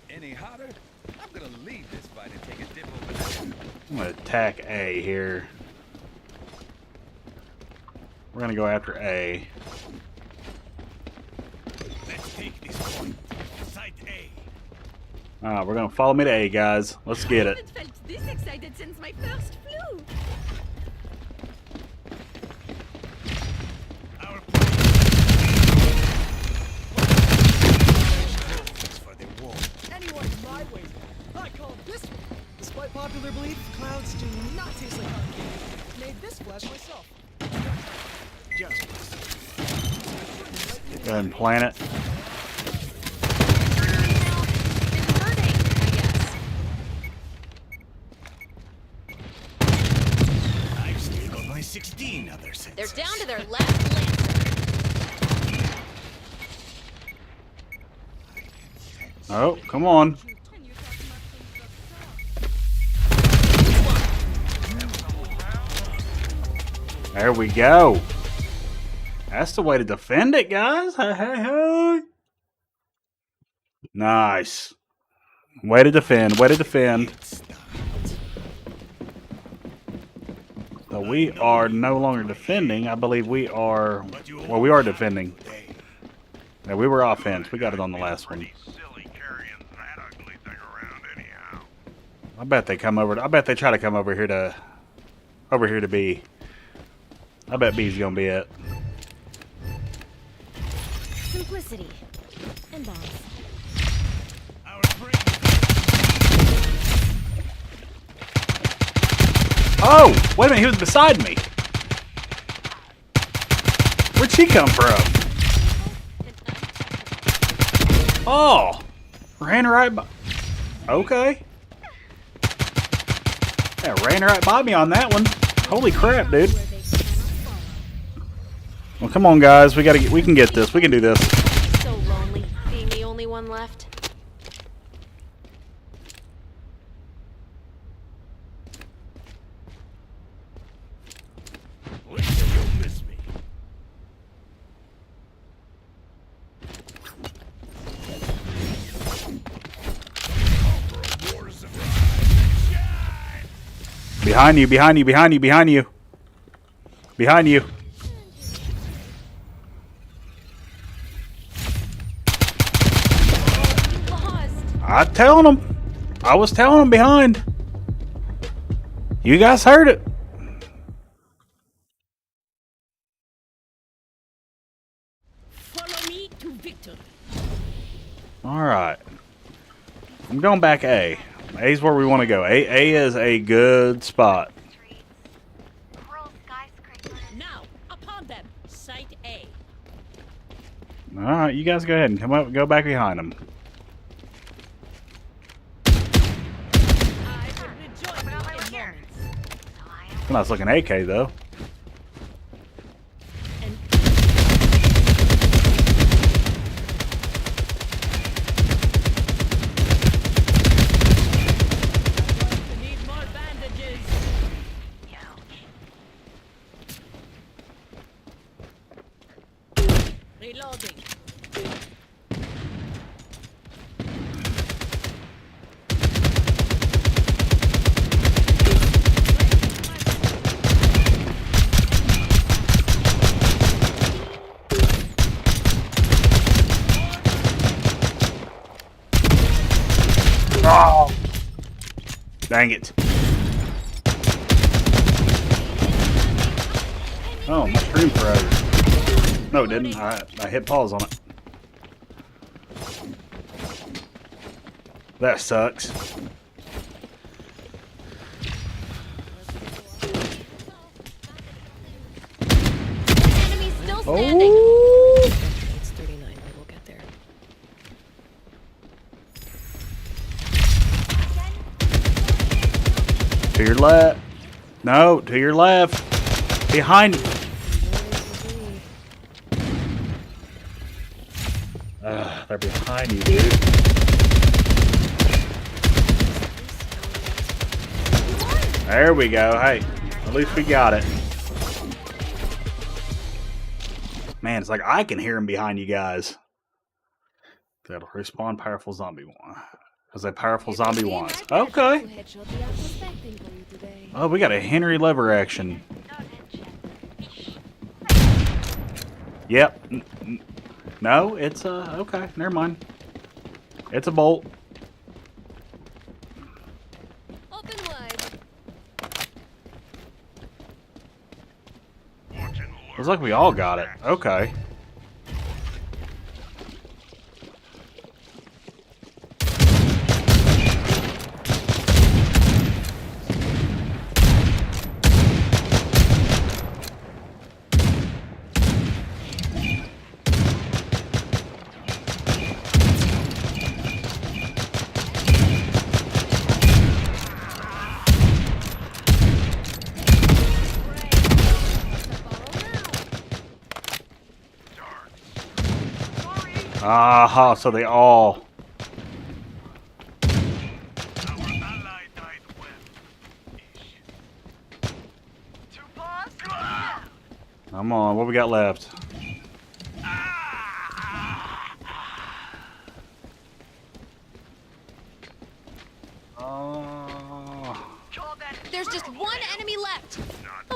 Any hotter? I'm gonna leave this fight and take a dip over there. I'm gonna attack A here. We're gonna go after A. Let's take this point. Site A. We're gonna follow me to A, guys. Let's get it. I haven't felt this excited since my first flu. Our for the war. Anyone my way. I call this one. Despite popular belief, clouds do not taste like hot candy. Made this flash myself. Just Go ahead and plant it. It's hurting, I guess. I've still got my 16 other sensors. They're down to their last lancer. Oh, come on. There we go. That's the way to defend it, guys. Hey, hey, hey. Nice. Way to defend. Way to defend. So we are no longer defending. I believe we are... Well, we are defending. Yeah, we were offense. We got it on the last one. I bet they come over. I bet they try to come over here to... Over here to B. I bet B's gonna be it. Simplicity and bombs. Our brains Oh, wait a minute, he was beside me. Where'd she come from? Oh, ran right by. Okay. Yeah, ran right by me on that one. Holy crap, dude. Well, come on, guys. We can get this. We can do this. So lonely, being the only one left. Wait till you miss me. Behind you, behind you, behind you, behind you. Behind you. I was telling them behind. You guys heard it. Follow me to victory. Alright. I'm going back A. A's where we want to go. A is a good spot. Now, upon them. Site A. Alright, you guys go ahead and come up, go back behind them. I would rejoin you in moments. Nice looking AK though. Need more bandages. Reloading. Oh! Dang it. Oh, my screen froze. No, it didn't. I hit pause on it. That sucks. Enemy's still standing. Oh! It's 39. We will get there. To your left. No, to your left. Behind you. They're behind you, dude. There we go. Hey, at least we got it. Man, it's like I can hear him behind you guys. That'll respawn powerful zombie one. Because a powerful zombie wants. Okay. Oh, we got a Henry lever action. Yep. No, it's okay. Never mind. It's a bolt. Open wide. Looks like we all got it. Okay. Aha, so they all. Come on, what we got left? There's just one enemy left.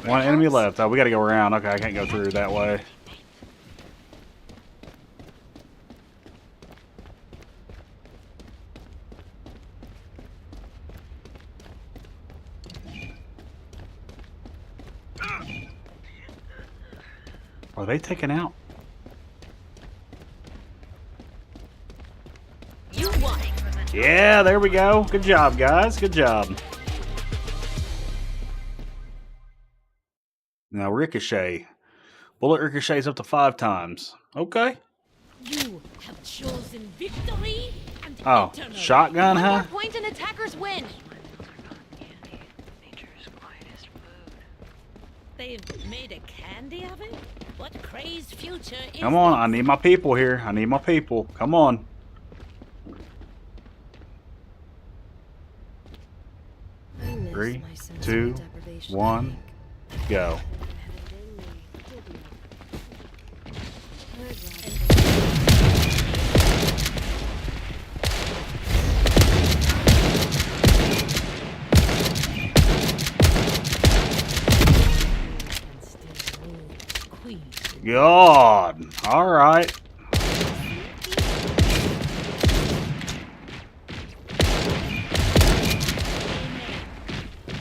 One enemy left. Oh, we gotta go around. Okay, I can't go through that way. Are they taken out? You won. Yeah, there we go. Good job, guys. Good job. Now ricochet. Bullet ricochets up to 5 times. Okay. You have chosen victory and Oh, eternal. shotgun, One huh? more point and attackers win. They've made a candy of it? What crazed future is Come on, this? I need my people here. I need my people. Come on. I miss 3, my sense 2, of deprivation. 1, go. Queen. God. All right.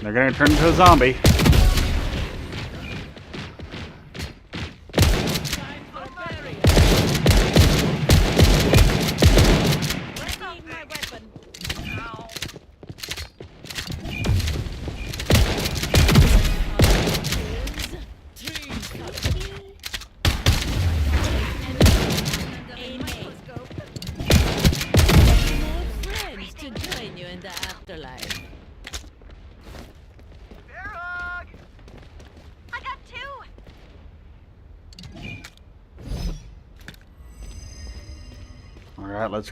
They're gonna turn into a zombie. Time for a burial. Readying my weapon. More friends to join you in the afterlife. I got 2. All right, let's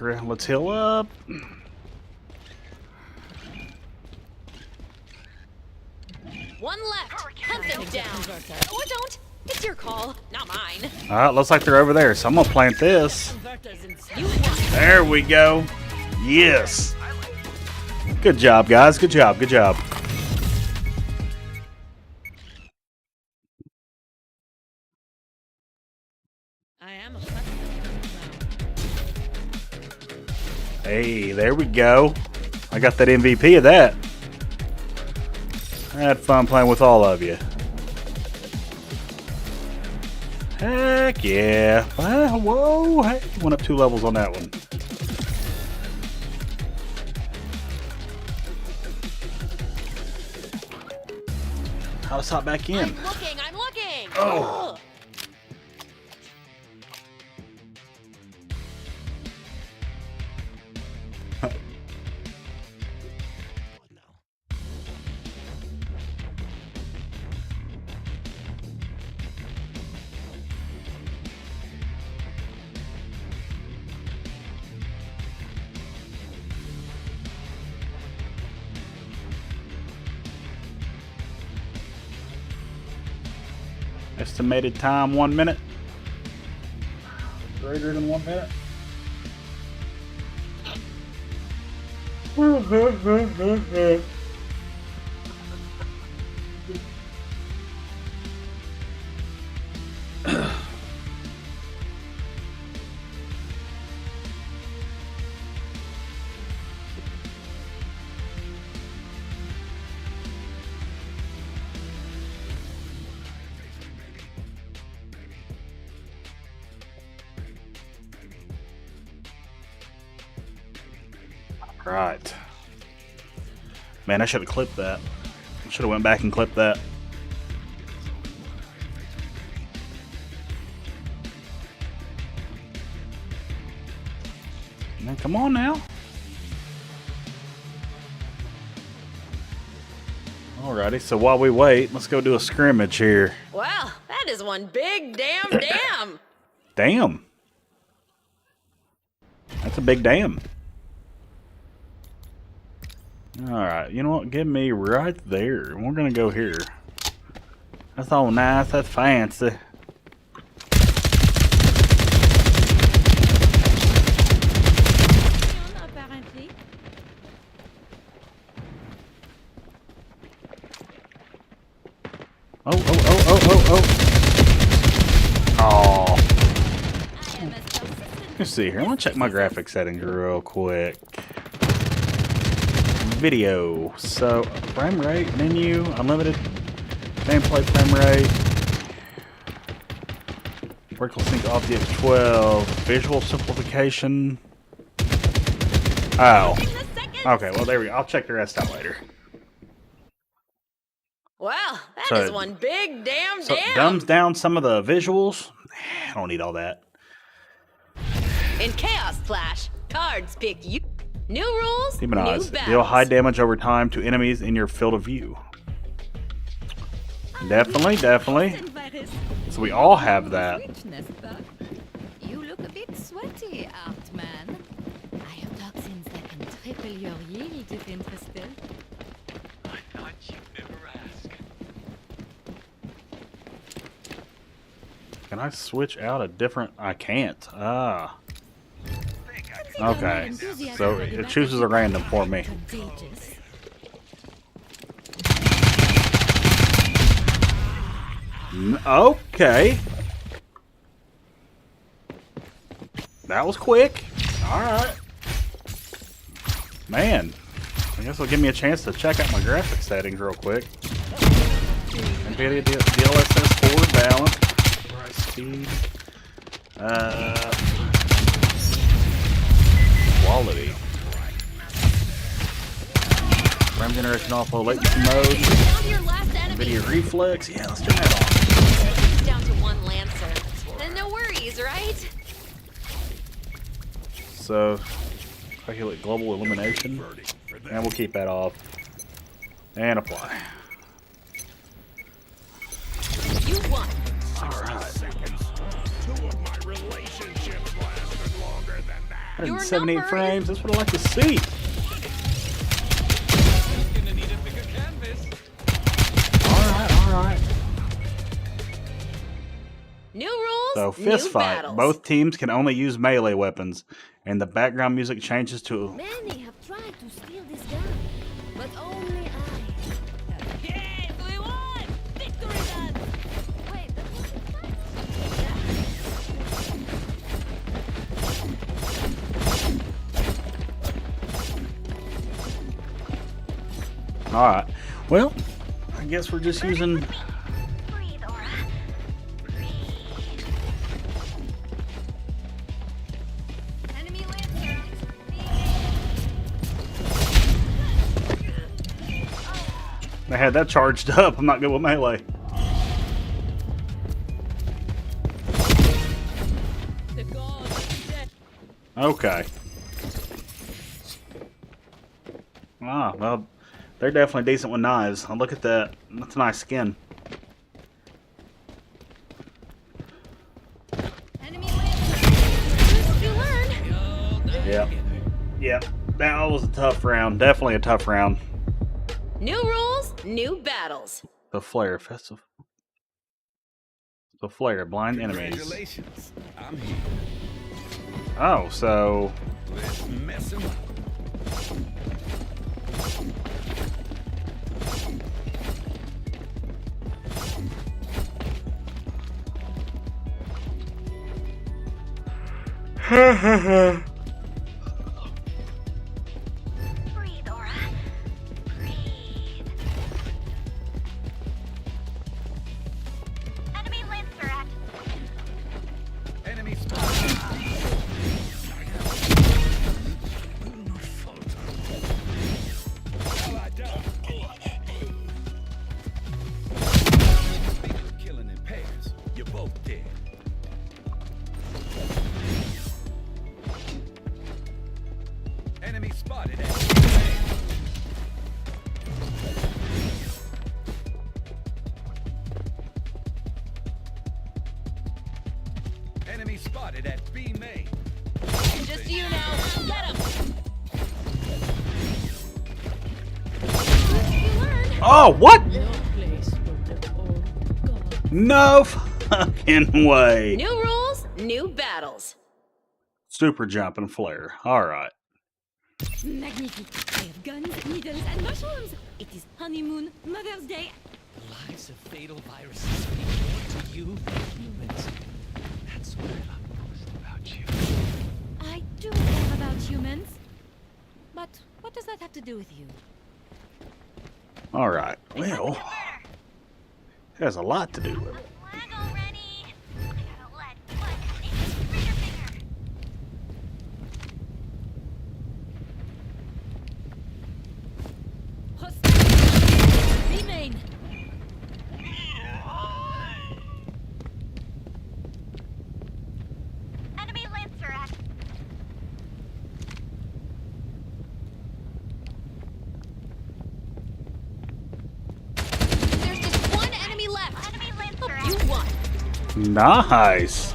heal up. One left. Hunt them down. Or don't. It's your call, not mine. All right, looks like they're over there. So I'm gonna plant this. Converters in You won. There we go. Yes. Good job, guys. Good job. Good job. I am a customer. Hey, there we go. I got that MVP of that. I had fun playing with all of you. Heck yeah. Well, whoa, hey, went up 2 levels on that one. How to hop back in? I'm looking. I'm looking. Oh. Ugh. Estimated time 1 minute. Greater than 1 minute. Right. Man, I should have clipped that. Should have went back and clipped that. Man, come on now. Alrighty, so while we wait, let's go do a scrimmage here. Well, that is one big damn dam. Damn. That's a big damn. Alright, you know what? Give me right there. We're gonna go here. That's all nice. That's fancy. Apparently. Oh. I am a subsistent. Let's see here. I'm gonna check my graphic settings real quick. Video. So, frame rate, menu, unlimited, gameplay frame rate, vertical sync RTX 12, visual simplification. Oh. In a second. Okay, well, there we go. I'll check the rest out later. Well, that So- is one big damn So it damn. dumbs down some of the visuals. I don't need all that. In Chaos Clash, cards pick you. New rules, Demon new Eyes. battles. Deal high damage over time to enemies in your field of view. Definitely, definitely. So we all have that. You look a bit sweaty, Artman. I have toxins that can triple your yield if interested. I thought you'd never ask. Can I switch out a different? I can't. Ah. Consider my Okay. enthusiasm So for the it chooses a random for me. contagious. Okay. That was quick. Alright. Man. I guess it'll give me a chance to check out my graphic settings real quick. NVIDIA DLSS 4 balance. Rise speed. Quality. RAM generation off low latency mode. Down to your last enemy. NVIDIA reflex. Yeah, let's turn that on. Down to one Lancer. And no worries, right? So, calculate global illumination. And we'll keep that off. And apply. You won. Alright. Two of my relationships lasted longer than that. 178 number frames. That's what I like to see. Gonna need a bigger canvas. Alright. New rules, So, new fist fight. battles. Both teams can only use melee weapons. And the background music changes to. Many have tried to steal this gun, but only I. Yes, we won! Victory dance! Wait, that wasn't Alright. Well, I guess we're just using. Breathe, Aura. enemy Lancer. I had that charged up. I'm not good with melee. The god is dead. Okay. Ah, well, they're definitely decent with knives. Oh, look at that. That's a nice skin. Enemy Lancer. You learn. Yep. Yep. That was a tough round. Definitely a tough round. New rules, new battles. The flare festive. The flare blind enemies. Congratulations. I'm here. Oh, so Let's mess him up. Breathe, Aura. Breathe. Enemy Lancer at. Enemy spotted. Speak of killing in pairs. You're both dead. Enemy spotted at Enemy spotted at B main. Just you now. Get him. You learn. oh, what? No place but the old god. No fucking way. New rules, new battles. Super jump and flare. All right. Magnifique. I have guns, needles, and mushrooms. It is honeymoon, Mother's Day. The lives of fatal viruses mean more to you than humans. That's what I love most about you. I do care about humans. But what does that have to do with you? All right. Well, it has a lot to do with it. Flag already. I gotta let what? It's trigger finger. Hostile. Remain. Nice.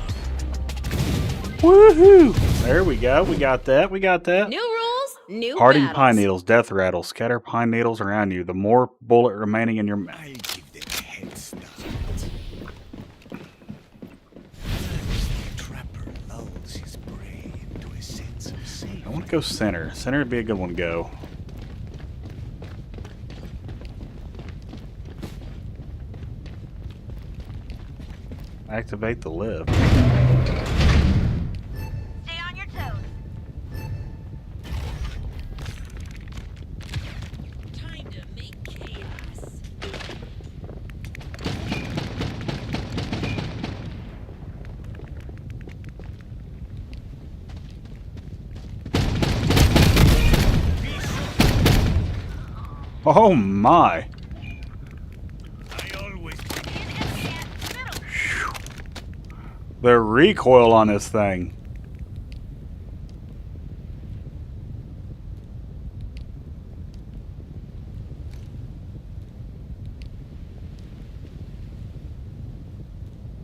Woohoo! There we go. We got that. We got that. New rules, new Hardened battles. pine needles, death rattle. Scatter pine needles around you. The more bullet remaining in your mouth. I'll give them a head start. The trapper lulls his prey into a sense of safety. I want to go center. Center would be a good one to go. Activate the lift. Stay on your toes. Time to make chaos. Oh my! I always The recoil on this thing.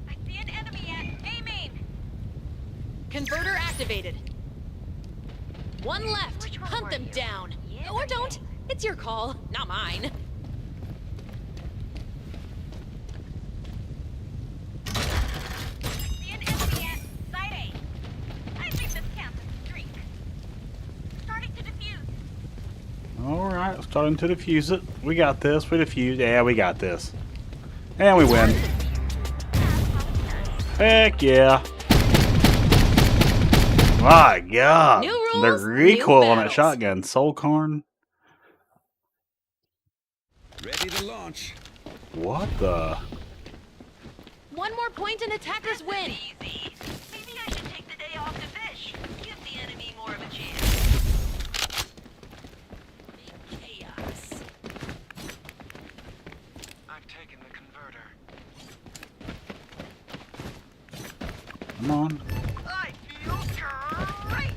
I see an enemy aiming. Converter activated. One left. Hunt them down. Or don't. It's your call, not mine. See an enemy at site A. I think this counts as a streak. Starting to defuse. Alright, starting to defuse it. We got this. We defuse. Yeah, we got this. And we win. Heck yeah. My God. New The rules, recoil new on that battles. shotgun. Soul Carn. Ready to launch. What the? One more point and attackers win. Easy. Maybe I should take the day off to fish. Give the enemy more of a chance. Chaos. I'm taking the converter. Come on. I feel great.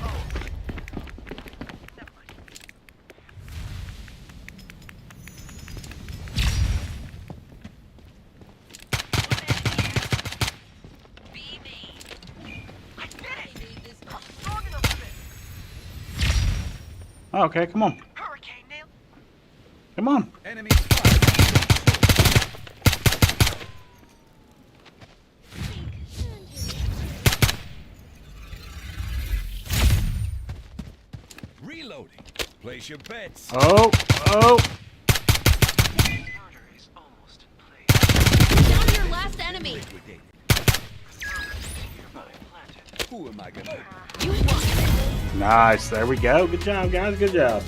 Oh. Never mind. Be me. I did it. I'm strong enough for this. Oh, okay, come on. Hurricane nail. Come on. Enemy spotted. Reloading. Place your bets. Oh, oh. Converter is almost in place. Down to your last enemy. Liquidated. Hereby planted. Who am I gonna? You won. Nice. There we go. Good job, guys. Good job.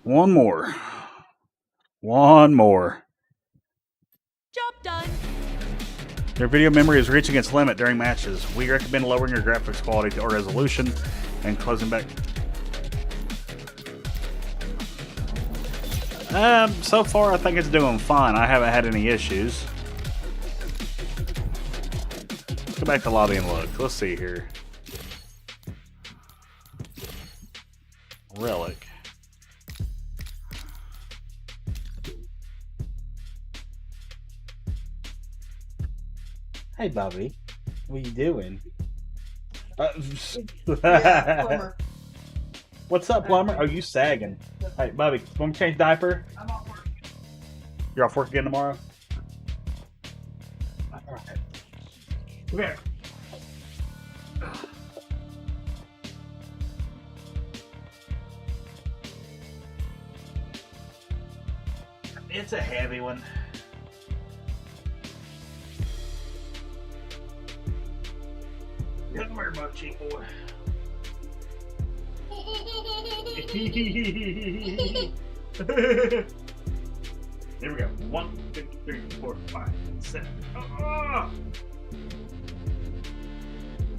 One more. One more. Job done. Your video memory is reaching its limit during matches. We recommend lowering your graphics quality or resolution and closing back. So far I think it's doing fine. I haven't had any issues. Let's go back to lobby and look. Let's see here. Relic. Hey, Bobby. What you doing? Plumber. What's up, plumber? Oh, you sagging. Hey, Bobby, want me to change diaper? I'm off work. You're off work again tomorrow? Alright. Come here. It's a heavy one. Don't worry about it, cheap boy. Here we go. 1, 2, 3, 4, 5, 7. Oh, oh.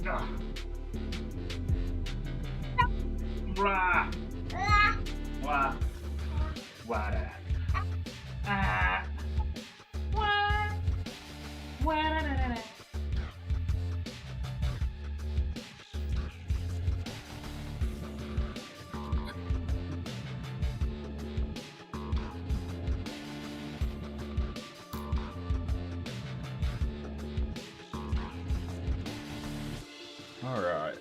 Ah. Rah. Wah. Wah. Ah. Wah. Wah. Da, da, da, da. All right.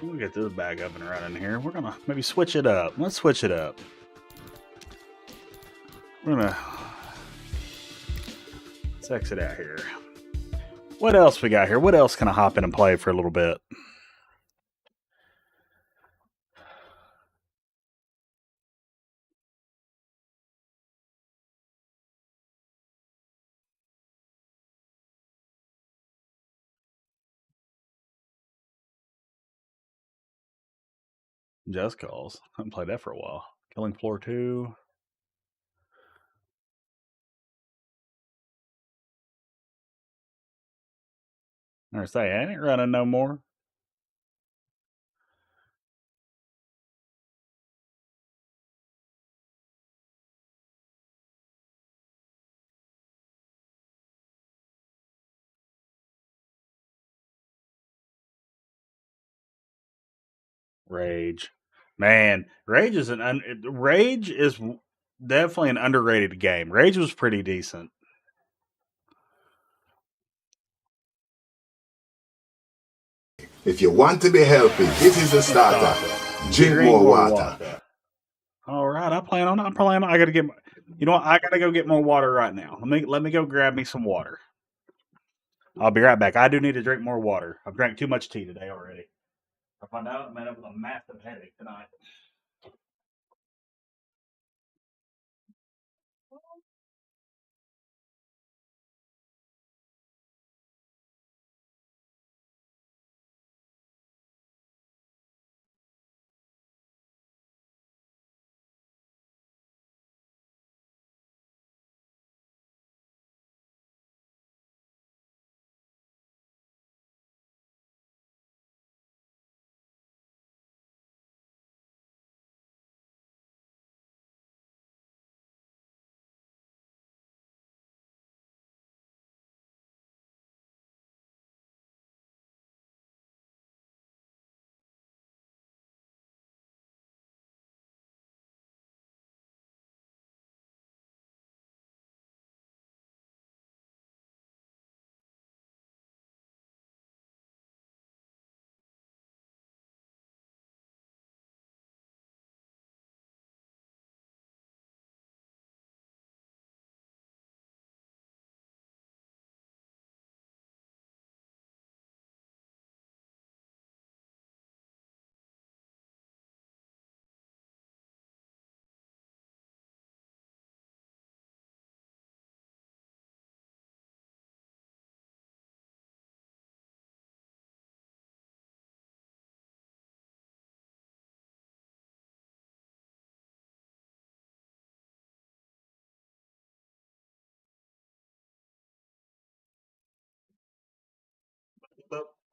We'll get this bag up and running here. We're gonna maybe switch it up. Let's switch it up. We're gonna let's exit out here. What else we got here? What else can I hop in and play for a little bit? Just Cause. I haven't played that for a while. Killing Floor 2. I say, I ain't running no more. Rage. Man, Rage is definitely an underrated game. Rage was pretty decent. If you want to be healthy, this is the starter. Drink more water. All right, I plan on. I gotta get. You know what? I gotta go get more water right now. Let me go grab me some water. I'll be right back. I do need to drink more water. I've drank too much tea today already. I found out I'm having a massive headache tonight.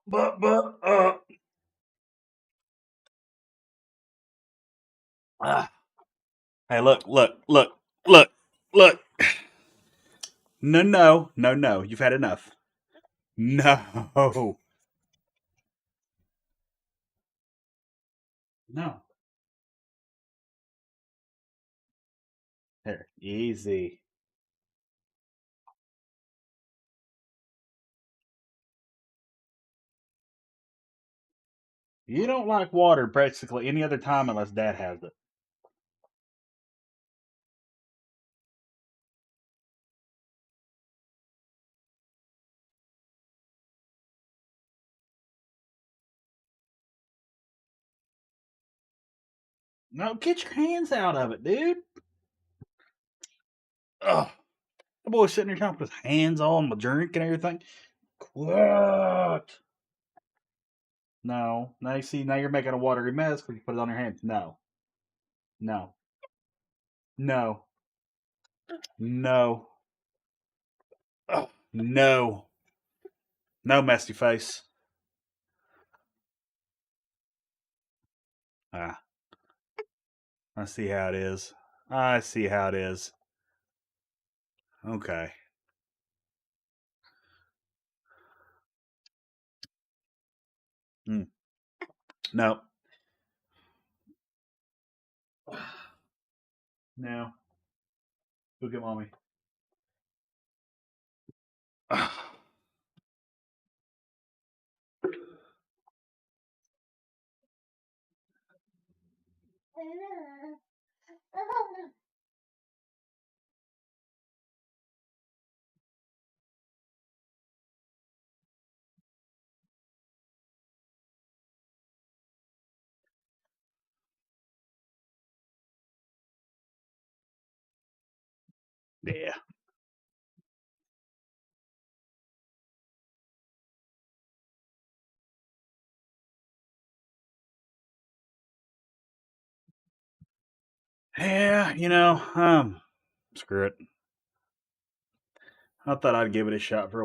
But hey, look. No. You've had enough. No. No. Here, easy. You don't like water basically any other time unless Dad has it. No, get your hands out of it, dude. Ugh. The boy's sitting there trying to put his hands on my drink and everything. Quit. No. Now you see, now you're making a watery mess because you put it on your hands. No. No. No. No. Ugh. No. No, messy face. Ah. I see how it is. I see how it is. Okay. No. No. Go get mommy. Yeah. Yeah, screw it. I thought I'd give it a shot for